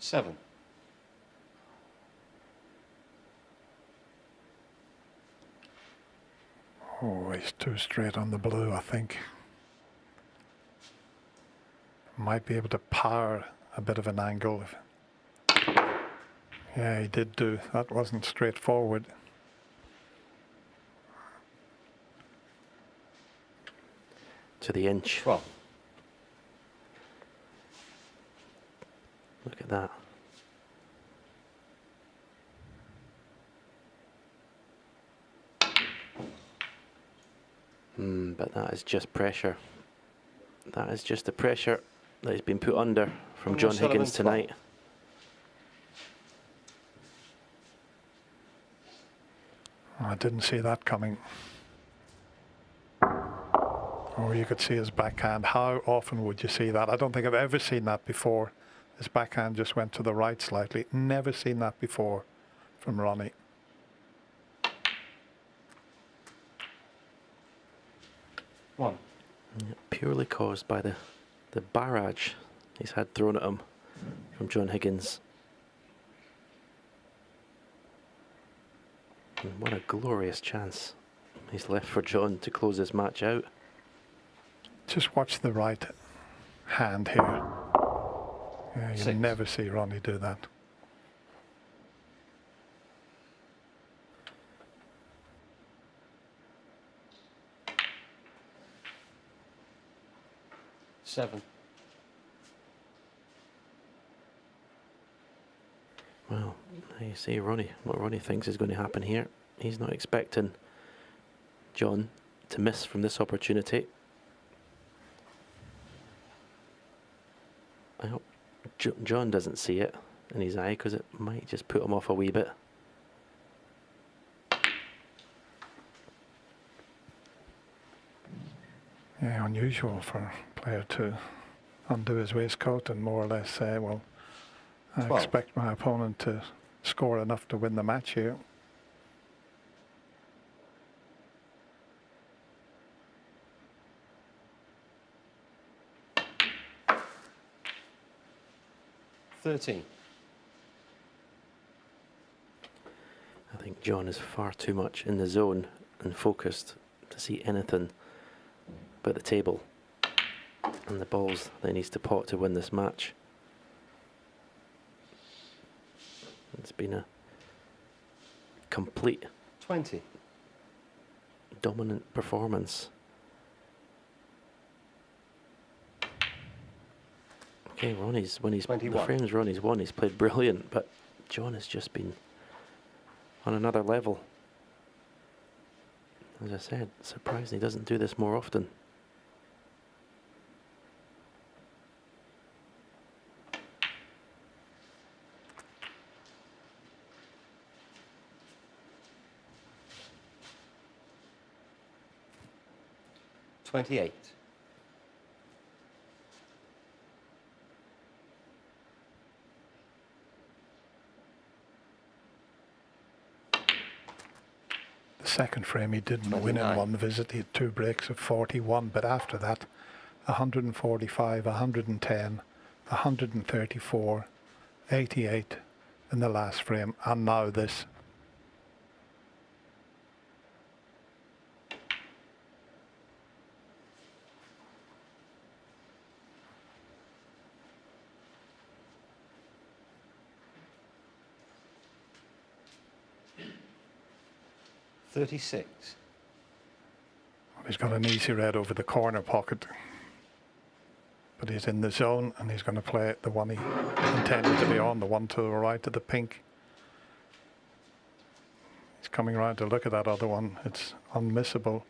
C: 7.
A: Oh, he's too straight on the blue, I think. Might be able to power a bit of an angle. Yeah, he did do. That wasn't straightforward.
B: To the inch.
C: 12.
B: Look at that. But that is just pressure. That is just the pressure that he's been put under from John Higgins tonight.
A: I didn't see that coming. Oh, you could see his backhand. How often would you see that? I don't think I've ever seen that before. His backhand just went to the right slightly. Never seen that before from Ronnie.
C: 1.
B: Purely caused by the barrage he's had thrown at him from John Higgins. And what a glorious chance he's left for John to close this match out.
A: Just watch the right hand here. Yeah, you
C: 6.
A: never see Ronnie do that.
C: Seven.
B: Well, there you see Ronnie, what Ronnie thinks is going to happen here. He's not expecting John to miss from this opportunity. I hope John doesn't see it in his eye because it might just put him off a wee bit.
A: Yeah, unusual for a player to undo his waistcoat and more or less say, well, I
C: 12.
A: expect my opponent to score enough to win the match here.
C: $13.
B: I think John is far too much in the zone and focused to see anything but the table and the balls that he needs to pot to win this match. It's been a complete
C: 20.
B: dominant performance. Okay, Ronnie's, when he's, the
C: 21.
B: frames Ronnie's won, he's played brilliant, but John has just been on another level. As I said, surprised he doesn't do this more often.
C: $28.
A: The second frame he didn't win in
C: 29.
A: one visit. He had 2 breaks of 41, but after that 145, 110, 134, 88 in the last frame, and now this.
C: 36.
A: He's got an easy red over the corner pocket. But he's in the zone and he's going to play the one he intended to be on, the one to the right of the pink. He's coming around to look at that other one. It's unmissable.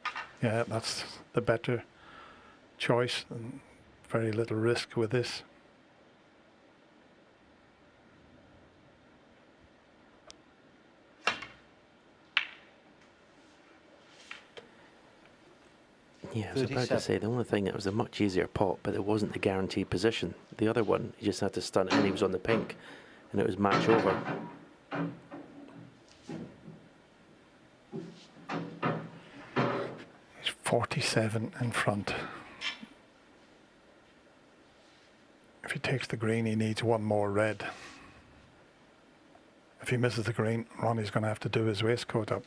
A: Yeah, that's the better choice. And very little risk with this.
B: Yeah, I was about to
C: 37.
B: say, the only thing, it was a much easier pot, but it wasn't the guaranteed position. The other one, he just had to stunt it and he was on the pink, and it was match over.
A: He's 47 in front. If he takes the green, he needs one more red. If he misses the green, Ronnie's going to have to do his waistcoat up.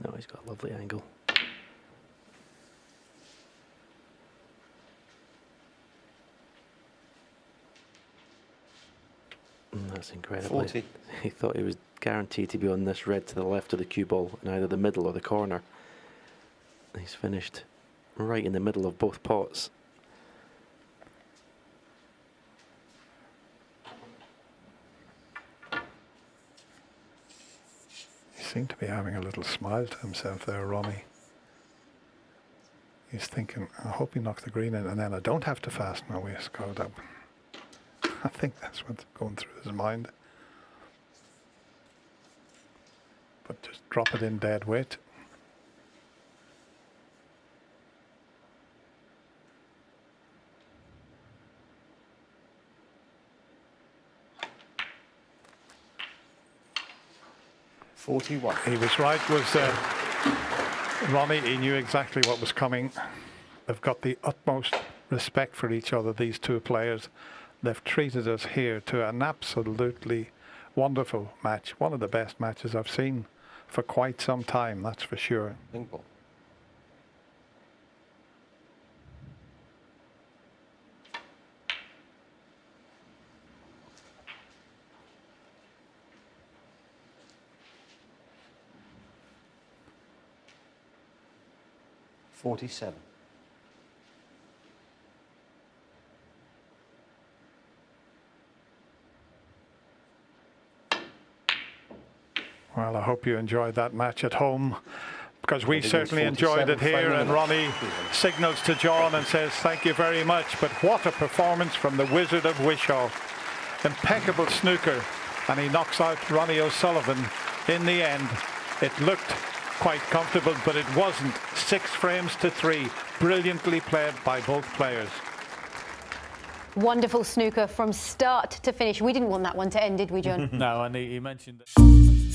B: No, he's got a lovely angle. That's incredible.
C: 40.
B: He thought he was guaranteed to be on this red to the left of the cue ball, in either the middle or the corner. He's finished right in the middle of both pots.
A: He seemed to be having a little smile to himself there, Ronnie. He's thinking, I hope he knocks the green in and then I don't have to fasten my waistcoat up. I think that's what's going through his mind. But just drop it in dead weight.
C: He
A: was right, Ronnie. He knew exactly what was coming. They've got the utmost respect for each other, these two players. They've treated us here to an absolutely wonderful match. One of the best matches I've seen for quite some time, that's for sure.
C: Pink ball. .47.
A: Well, I hope you enjoyed that match at home, because we
C: Higgins
A: certainly enjoyed it
C: 47,
A: here,
C: final
A: and Ronnie signals to John and says thank you very much. But what a performance from the Wizard of Wishaw. Impeccable snooker, and he knocks out Ronnie O'Sullivan in the end. It looked quite comfortable, but it wasn't. 6 frames to 3. Brilliantly played by both players.
E: Wonderful snooker from start to finish. We didn't want that one to end, did we, John?
D: No, and he mentioned that.